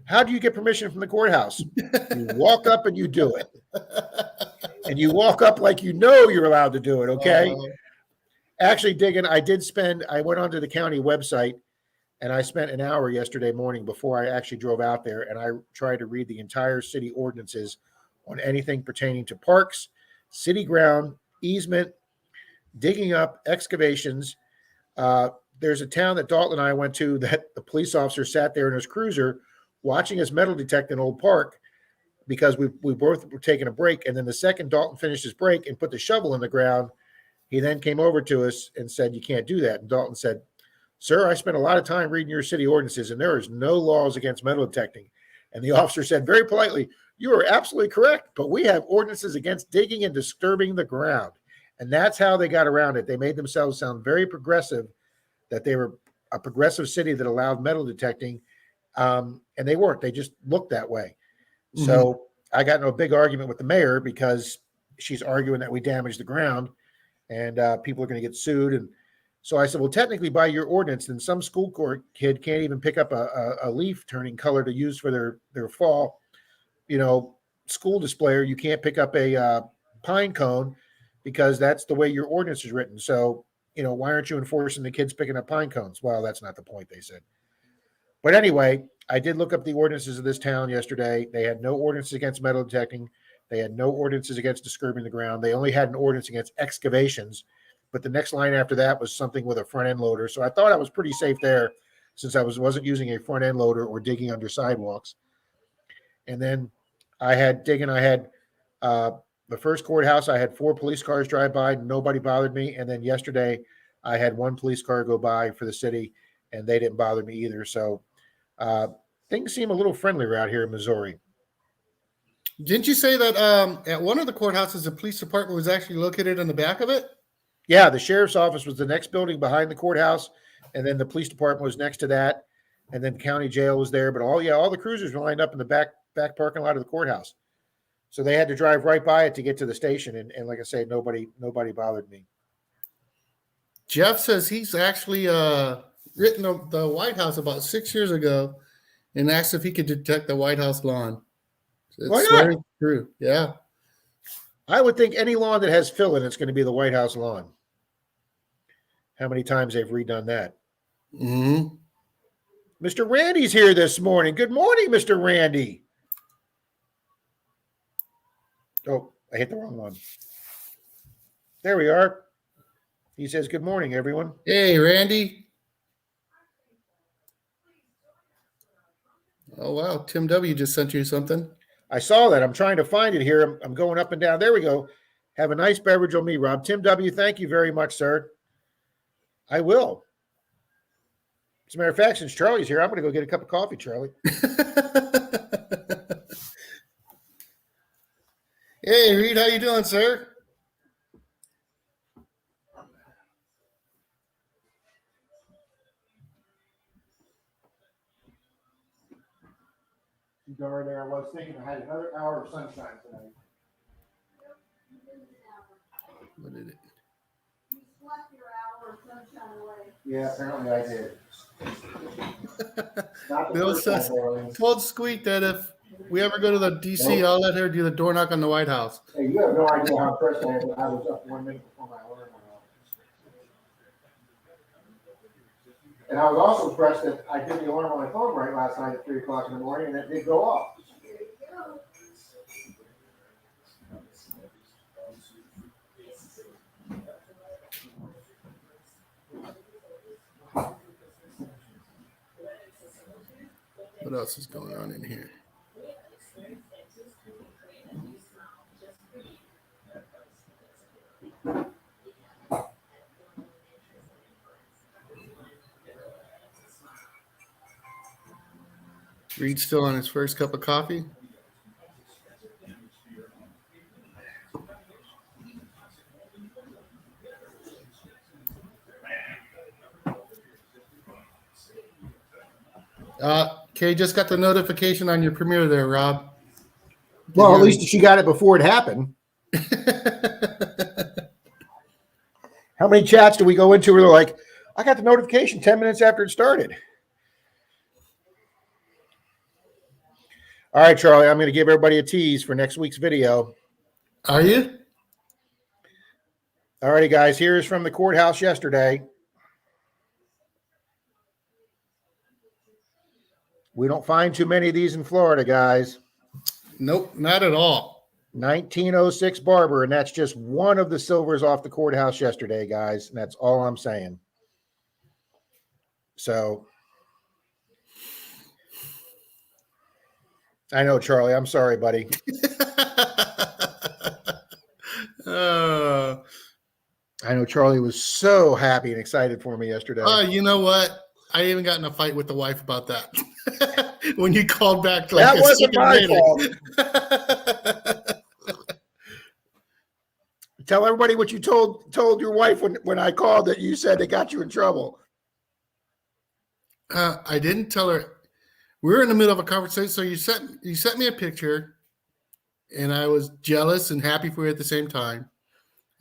how do you get permission from the courthouse? You walk up and you do it. And you walk up like you know you're allowed to do it, okay? Actually, Diggin, I went onto the county website, and I spent an hour yesterday morning before I actually drove out there, and I tried to read the entire city ordinances on anything pertaining to parks, city ground, easement, digging up, excavations. There's a town that Dalton and I went to that the police officer sat there in his cruiser watching us metal detect an old park because we both were taking a break. And then the second Dalton finished his break and put the shovel in the ground, he then came over to us and said, "You can't do that." And Dalton said, "Sir, I spent a lot of time reading your city ordinances, and there is no laws against metal detecting." And the officer said very politely, "You are absolutely correct, but we have ordinances against digging and disturbing the ground." And that's how they got around it. They made themselves sound very progressive, that they were a progressive city that allowed metal detecting. And they weren't. They just looked that way. Mm-hmm. So I got into a big argument with the mayor because she's arguing that we damaged the ground and people are going to get sued. And so I said, well, technically by your ordinance, then some school court kid can't even pick up a leaf turning color to use for their fall, school displayer. You can't pick up a pine cone because that's the way your ordinance is written. So, why aren't you enforcing the kids picking up pine cones? Well, that's not the point, they said. But anyway, I did look up the ordinances of this town yesterday. They had no ordinances against metal detecting. They had no ordinances against disturbing the ground. They only had an ordinance against excavations. But the next line after that was something with a front end loader. So I thought I was pretty safe there since I wasn't using a front end loader or digging under sidewalks. And then I had the first courthouse, I had 4 police cars drive by. Nobody bothered me. And then yesterday I had 1 police car go by for the city and they didn't bother me either. So things seem a little friendlier out here in Missouri. Didn't you say that at one of the courthouses, the police department was actually located in the back of it? Yeah, the sheriff's office was the next building behind the courthouse, and then the police department was next to that, and then county jail was there. But all the cruisers were lined up in the back parking lot of the courthouse, so they had to drive right by it to get to the station. And like I say, nobody bothered me. Jeff says he's actually written the White House about 6 years ago and asked if he could detect the White House lawn. Why not? Very true. Yeah. I would think any lawn that has fill in it's going to be the White House lawn. How many times they've redone that? Mm-hmm. Mr. Randy's here this morning. Good morning, Mr. Randy. Oh, I hit the wrong one. There we are. He says, good morning, everyone. Hey, Randy. Oh, wow. Tim W. just sent you something. I saw that. I'm trying to find it here. I'm going up and down. There we go. Have a nice beverage on me, Rob. Tim W., thank you very much, sir. I will. As a matter of fact, since Charlie's here, I'm going to go get a cup of coffee, Charlie. Hey, Reed, how you doing, sir? Darn there, I was thinking I had another hour of sunshine tonight. What did it? You slept your hour of sunshine away. Yeah, apparently I did. Bill says, told Squeak that if we ever go to the D.C., I'll let her do the door knock on the White House. Hey, you have no idea how impressed I am. I was up 1 minute before my alarm went off. And I was also impressed that I did the alarm on my phone right last night at 3 o'clock in the morning, and it did go off. There you go. What else is going on in here? Reed's still on his first cup of coffee. Kay just got the notification on your premiere there, Rob. Well, at least she got it before it happened. How many chats do we go into where they're like, I got the notification 10 minutes after it started? All right, Charlie, I'm going to give everybody a tease for next week's video. Are you? All righty, guys, here's from the courthouse yesterday. We don't find too many of these in Florida, guys. Nope, not at all. 1906 Barber, and that's just one of the silvers off the courthouse yesterday, guys. And that's all I'm saying. So I know, Charlie. I'm sorry, buddy. I know Charlie was so happy and excited for me yesterday. Oh, you know what? I even got in a fight with the wife about that. When you called back, like that wasn't my fault. Tell everybody what you told your wife when I called that you said they got you in trouble. I didn't tell her. We were in the middle of a conversation, so you sent me a picture, and I was jealous and happy for you at the same time.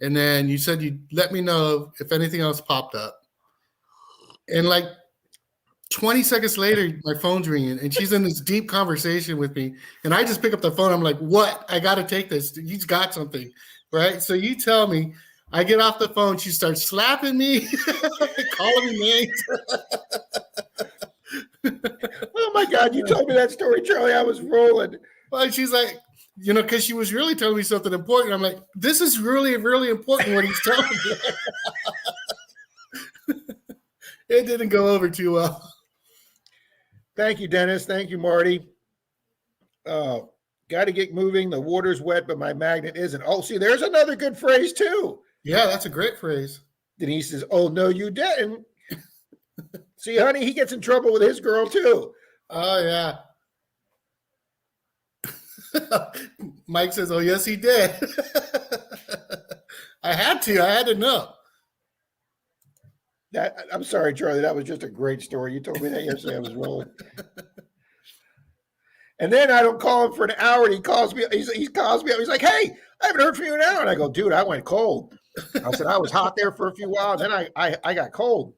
And then you said you'd let me know if anything else popped up. And like 20 seconds later, my phone's ringing, and she's in this deep conversation with me. And I just pick up the phone. I'm like, what? I got to take this. He's got something, right? So you tell me. I get off the phone. She starts slapping me, calling me names. Oh, my God. You told me that story, Charlie. I was rolling. Well, she's like, because she was really telling me something important. I'm like, this is really, really important what he's telling me. It didn't go over too well. Thank you, Dennis. Thank you, Marty. Got to get moving. The water's wet, but my magnet isn't. Oh, see, there's another good phrase, too. Yeah, that's a great phrase. Denise says, oh, no, you didn't. See, honey, he gets in trouble with his girl, too. Oh, yeah. Mike says, oh, yes, he did. I had to know. I'm sorry, Charlie. That was just a great story. You told me that yesterday. I was rolling. And then I don't call him for an hour, and he calls me. He calls me up. He's like, hey, I haven't heard from you in an hour. And I go, dude, I went cold. I said, I was hot there for a few while. And then I got cold.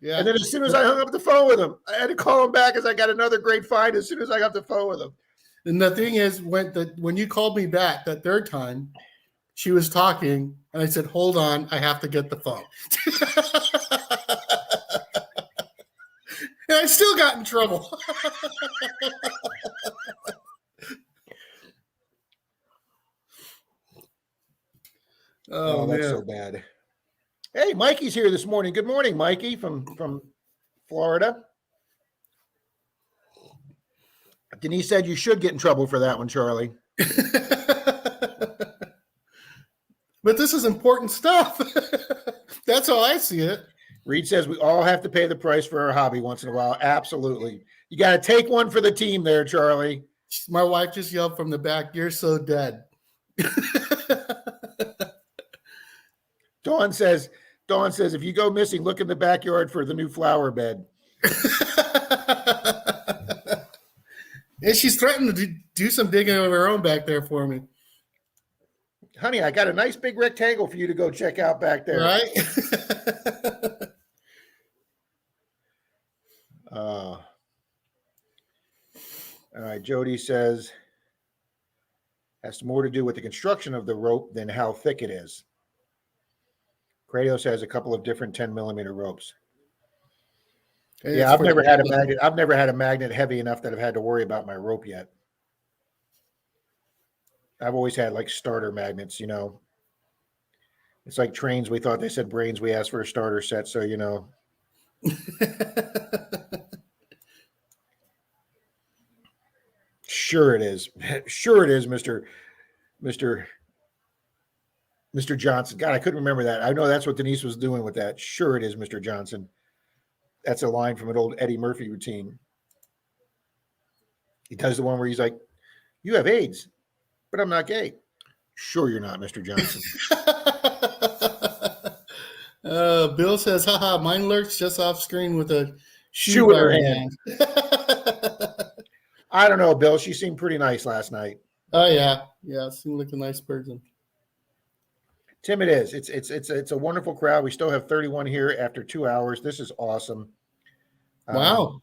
Yeah. And then as soon as I hung up the phone with him, I had to call him back as I got another great find as soon as I got the phone with him. And the thing is, when you called me back that third time, she was talking, and I said, hold on, I have to get the phone. And I still got in trouble. Oh, that's so bad. Hey, Mikey's here this morning. Good morning, Mikey from Florida. Denise said you should get in trouble for that one, Charlie. But this is important stuff. That's how I see it. Reed says we all have to pay the price for our hobby once in a while. Absolutely. You got to take one for the team there, Charlie. My wife just yelled from the back, you're so dead. Dawn says, if you go missing, look in the backyard for the new flower bed. And she's threatened to do some digging of her own back there for me. Honey, I got a nice big rectangle for you to go check out back there. Right? All right, Jody says, has more to do with the construction of the rope than how thick it is. Kratos has a couple of different 10-millimeter ropes. Yeah, I've never had a magnet. I've never had a magnet heavy enough that I've had to worry about my rope yet. I've always had like starter magnets, It's like trains. We thought they said brains. We asked for a starter set, so Sure it is. Sure it is, Mr. Johnson. God, I couldn't remember that. I know that's what Denise was doing with that. Sure it is, Mr. Johnson. That's a line from an old Eddie Murphy routine. He does the one where he's like, you have AIDS, but I'm not gay. Sure you're not, Mr. Johnson. Bill says, haha, mine lurks just off screen with a shoe in her hand. I don't know, Bill. She seemed pretty nice last night. Oh, yeah. Yeah, seemed like a nice person. Tim, it is. It's a wonderful crowd. We still have 31 here after 2 hours. This is awesome. Wow.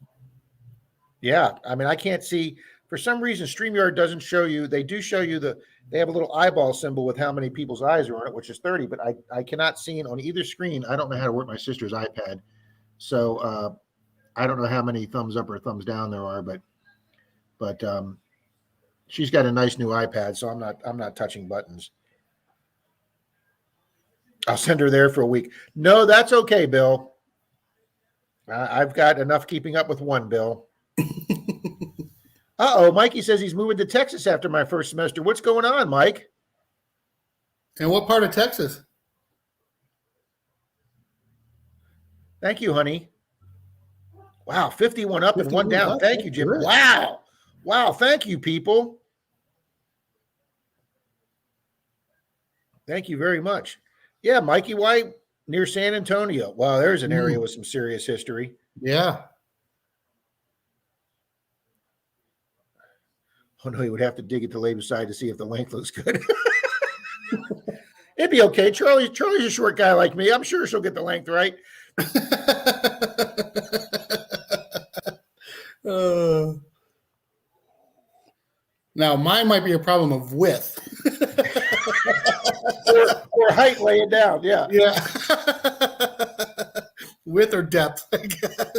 Yeah. I mean, I can't see. For some reason, StreamYard doesn't show you. They do show you they have a little eyeball symbol with how many people's eyes are on it, which is 30, but I cannot see it on either screen. I don't know how to work my sister's iPad. So I don't know how many thumbs up or thumbs down there are, but she's got a nice new iPad, so I'm not touching buttons. I'll send her there for a week. No, that's okay, Bill. I've got enough keeping up with one, Bill. Uh-oh, Mikey says he's moving to Texas after my first semester. What's going on, Mike? And what part of Texas? Thank you, honey. Wow, 51 up and 1 down. Thank you, Jim. Good. Wow. Wow, thank you, people. Thank you very much. Yeah, Mikey White near San Antonio. Wow, there's an area with some serious history. Yeah. Oh, no, you would have to dig at the labor side to see if the length looks good. It'd be okay. Charlie's a short guy like me. I'm sure she'll get the length right. Now, mine might be a problem of width. or height laying down. Yeah. Yeah. Width or depth, I guess.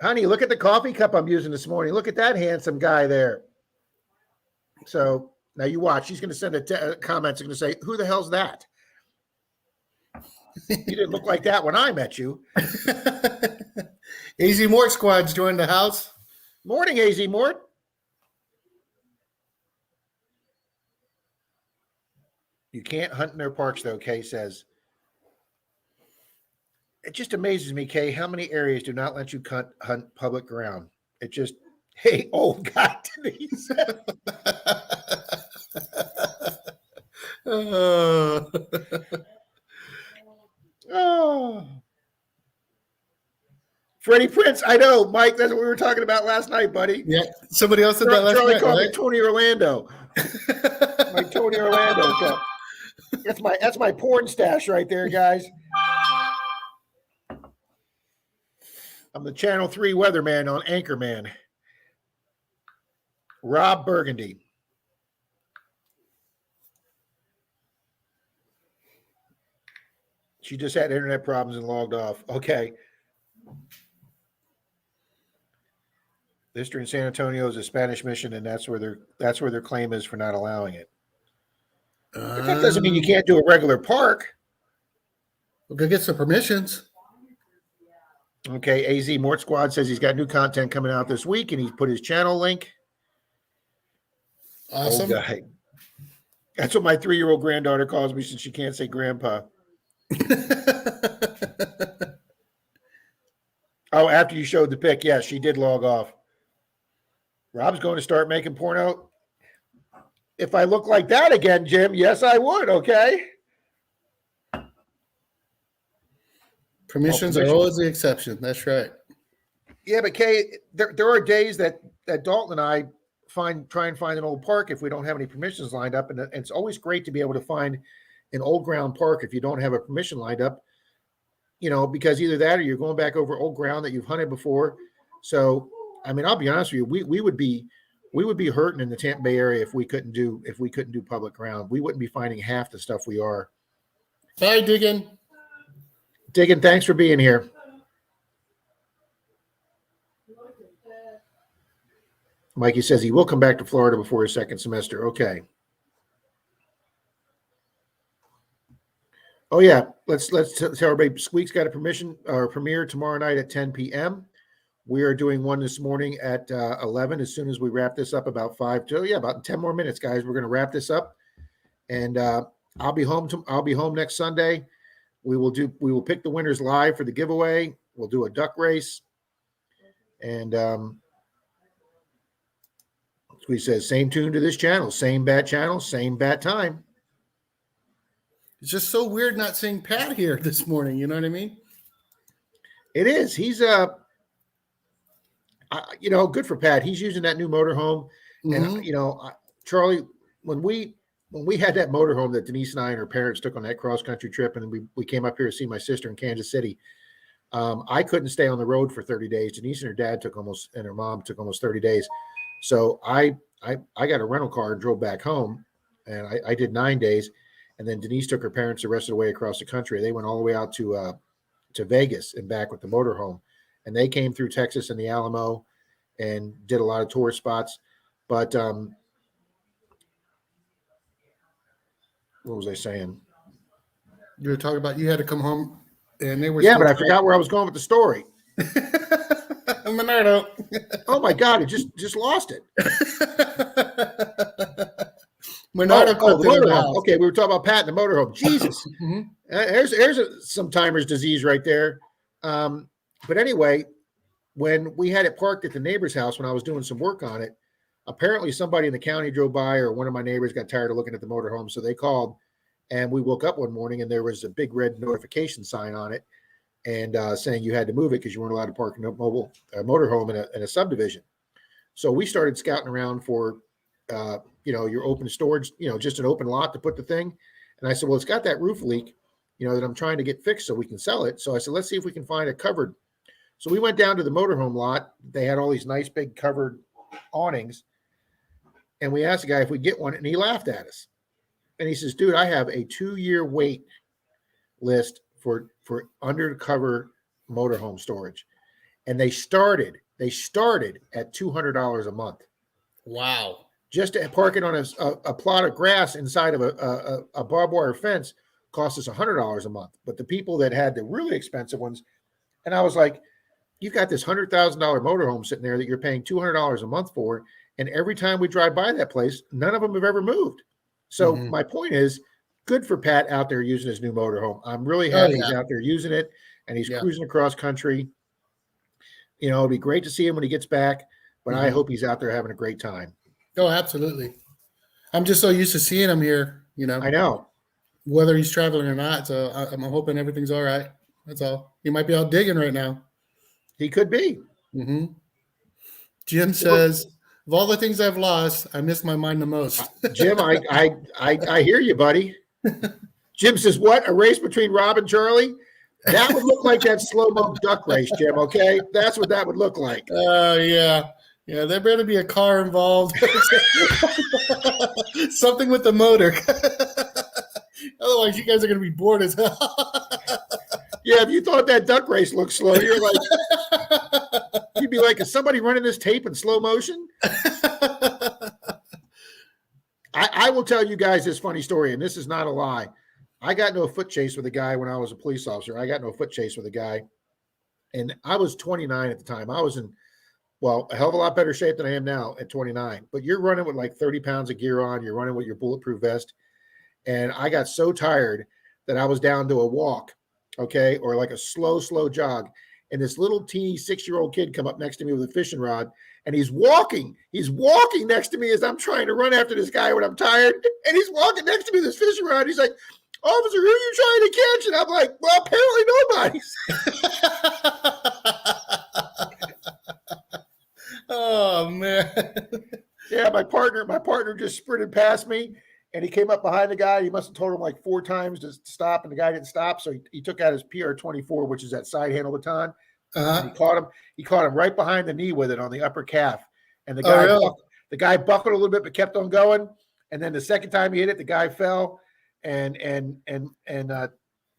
Honey, look at the coffee cup I'm using this morning. Look at that handsome guy there. So now you watch. She's going to send a comment. She's going to say, "Who the hell's that? You didn't look like that when I met you." AZ Mort Squad's joined the house. Morning, AZ Mort. You can't hunt in their parks, though, Kay says. It just amazes me, Kay, how many areas do not let you hunt public ground. It just, hey, old guy, Denise. Oh. Freddie Prince, I know, Mike, that's what we were talking about last night, buddy. Yeah, somebody else said that last Charlie night, called right? me Tony Orlando. My Tony Orlando cup. That's my porn stash right there, guys. I'm the Channel 3 weatherman on Anchorman. Rob Burgundy. She just had internet problems and logged off. Okay. The history in San Antonio is a Spanish mission, and that's where their claim is for not allowing it. But that doesn't mean you can't do a regular park. We'll go get some permissions. Okay, AZ Mort Squad says he's got new content coming out this week, and he's put his channel link. Awesome. Old guy. That's what my 3-year-old granddaughter calls me since she can't say grandpa. Oh, after you showed the pic, yes, she did log off. Rob's going to start making porno. If I look like that again, Jim, yes, I would, okay? Permissions are always the exception. That's right. Yeah, but Kay, there are days that Dalton and I try and find an old park if we don't have any permissions lined up, and it's always great to be able to find an old ground park if you don't have a permission lined up, because either that or you're going back over old ground that you've hunted before. So, I mean, I'll be honest with you, we would be hurting in the Tampa Bay area if we couldn't do public ground. We wouldn't be finding half the stuff we are. Hi, Diggin. Diggin, thanks for being here. Mikey says he will come back to Florida before his second semester. Okay. Oh yeah, let's tell everybody. Squeak's got a premiere tomorrow night at 10 p.m. We are doing one this morning at 11. As soon as we wrap this up, about 10 more minutes, guys. We're going to wrap this up, and I'll be home. I'll be home next Sunday. We will pick the winners live for the giveaway. We'll do a duck race, and Squeak says same tune to this channel, same bat channel, same bat time. It's just so weird not seeing Pat here this morning. You know what I mean? It is. He's good for Pat. He's using that new motorhome, and Charlie, when we had that motorhome that Denise and I and her parents took on that cross country trip, and we came up here to see my sister in Kansas City. I couldn't stay on the road for 30 days. Denise and her mom took almost 30 days. So I got a rental car and drove back home, and I did 9 days. And then Denise took her parents the rest of the way across the country. They went all the way out to Vegas and back with the motorhome. And they came through Texas and the Alamo and did a lot of tourist spots. But what was I saying? You were talking about you had to come home, and they were. Yeah, but I forgot where I was going with the story. Menardo. Oh my God, it just lost it. Menardo the the motorhome. Okay, we were talking about Pat and the motorhome. Jesus, here's some timer's disease right there. But anyway, when we had it parked at the neighbor's house when I was doing some work on it, apparently somebody in the county drove by, or one of my neighbors got tired of looking at the motorhome, so they called, and we woke up one morning and there was a big red notification sign on it, and saying you had to move it because you weren't allowed to park a motorhome in a subdivision. So we started scouting around for your open storage, just an open lot to put the thing. And I said, well, it's got that roof leak, that I'm trying to get fixed so we can sell it. So I said, let's see if we can find a covered. So we went down to the motorhome lot. They had all these nice big covered awnings. And we asked the guy if we get one, and he laughed at us. And he says, dude, I have a 2-year wait list for undercover motorhome storage. And they started at $200 a month. Wow. Just to park it on a plot of grass inside of a barbed wire fence cost us $100 a month. But the people that had the really expensive ones, and I was like, you've got this $100,000 motorhome sitting there that you're paying $200 a month for. And every time we drive by that place, none of them have ever moved. So my point is, good for Pat out there using his new motorhome. I'm really happy he's out there using it, and he's cruising across country. It'll be great to see him when he gets back, but I hope he's out there having a great time. Oh, absolutely. I'm just so used to seeing him here, I know. Whether he's traveling or not. So I'm hoping everything's all right. That's all. He might be out digging right now. He could be. Jim says, of all the things I've lost, I miss my mind the most. Jim, I hear you, buddy. Jim says, what? A race between Rob and Charlie? That would look like that slow-mo duck race, Jim, okay? That's what that would look like. Yeah. Yeah, there better be a car involved. Something with the motor. Otherwise, you guys are going to be bored as hell. Yeah, if you thought that duck race looked slow, you'd be like, is somebody running this tape in slow motion? I will tell you guys this funny story, and this is not a lie. I got into a foot chase with a guy when I was a police officer. I got into a foot chase with a guy, and I was 29 at the time. I was in, a hell of a lot better shape than I am now at 29. But you're running with like 30 pounds of gear on. You're running with your bulletproof vest. And I got so tired that I was down to a walk, okay, or like a slow jog. And this little teeny 6-year-old kid come up next to me with a fishing rod, and he's walking next to me as I'm trying to run after this guy when I'm tired. And he's walking next to me with this fishing rod. He's like, officer, who are you trying to catch? And I'm like, well, apparently nobody's. Oh, man. Yeah, my partner just sprinted past me, and he came up behind the guy. He must have told him like 4 times to stop, and the guy didn't stop. So he took out his PR-24, which is that side handle baton. And he caught him right behind the knee with it on the upper calf. And the guy buckled a little bit, but kept on going. And then the second time he hit it, the guy fell, and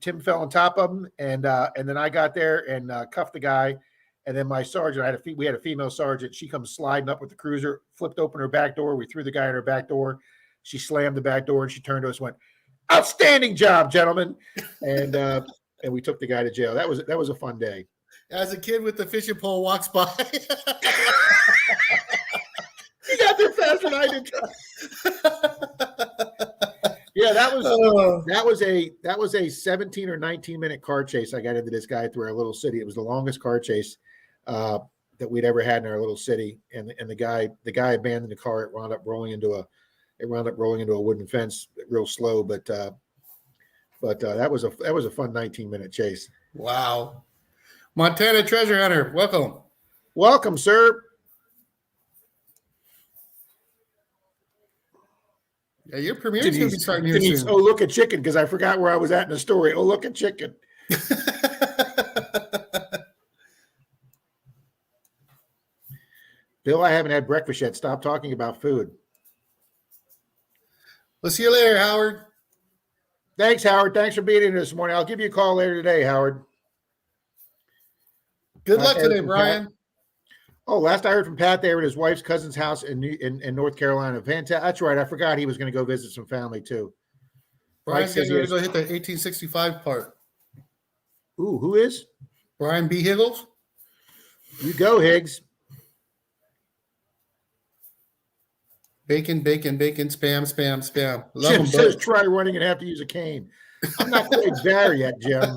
Tim fell on top of him. And then I got there and cuffed the guy. And then my sergeant, we had a female sergeant. She comes sliding up with the cruiser, flipped open her back door. We threw the guy in her back door. She slammed the back door, and she turned to us and went, "Outstanding job, gentlemen." And we took the guy to jail. That was a fun day. As a kid with the fishing pole walks by. He got there faster than I did. Yeah, that was a 17 or 19 minute car chase. I got into this guy through our little city. It was the longest car chase that we'd ever had in our little city. And the guy abandoned the car. It wound up rolling into a wooden fence real slow. But that was a fun 19-minute chase. Wow. Montana Treasure Hunter, welcome, sir. Yeah, your premiere is going to be starting here soon. Oh, look at chicken, because I forgot where I was at in the story. Oh, look at chicken. Bill, I haven't had breakfast yet. Stop talking about food. We'll see you later, Howard. Thanks, Howard. Thanks for being here this morning. I'll give you a call later today, Howard. Good luck today, Brian. Pat. Oh, last I heard from Pat, they were at his wife's cousin's house in North Carolina. Fantastic. That's right. I forgot he was going to go visit some family too. Brian's going to go hit the 1865 part. Ooh, who is? Brian B. Higgles. You go, Higgs. Bacon, bacon, bacon, spam, spam, spam. Love Jim them says both. try running and have to use a cane. I'm not quite there yet, Jim.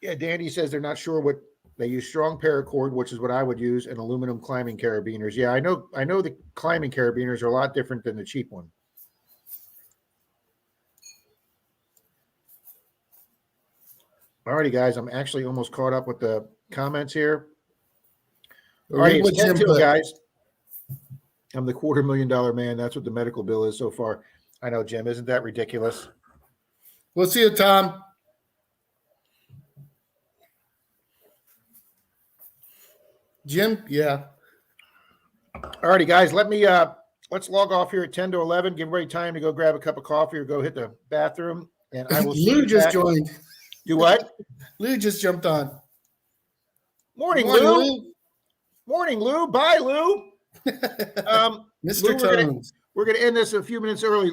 Yeah, Dandy says they're not sure what they use. Strong paracord, which is what I would use, and aluminum climbing carabiners. Yeah, I know the climbing carabiners are a lot different than the cheap one. All righty, guys. I'm actually almost caught up with the comments here. All right, it's 10-2, guys. I'm the $250,000 man. That's what the medical bill is so far. I know, Jim. Isn't that ridiculous? We'll see you, Tom. Jim, yeah. All righty, guys. Let's log off here at 10 to 11. Give everybody time to go grab a cup of coffee or go hit the bathroom. And I will. Lou just joined. Do what? Lou just jumped on. Morning, Lou. Morning, Lou. Bye, Lou. Mr. Lou, Tones. We're going to end this a few minutes early,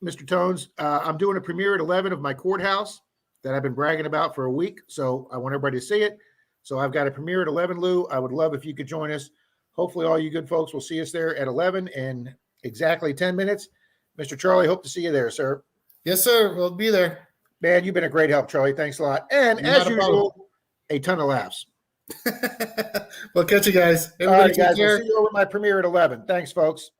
Mr. Tones. I'm doing a premiere at 11 of my courthouse that I've been bragging about for a week. So I want everybody to see it. So I've got a premiere at 11, Lou. I would love if you could join us. Hopefully all you good folks will see us there at 11 in exactly 10 minutes. Mr. Charlie, hope to see you there, sir. Yes, sir. We'll be there. Man, you've been a great help, Charlie. Thanks a lot. And as usual, a ton of laughs. We'll catch you guys. All right, guys. We'll see you over at my premiere at 11. Thanks, folks.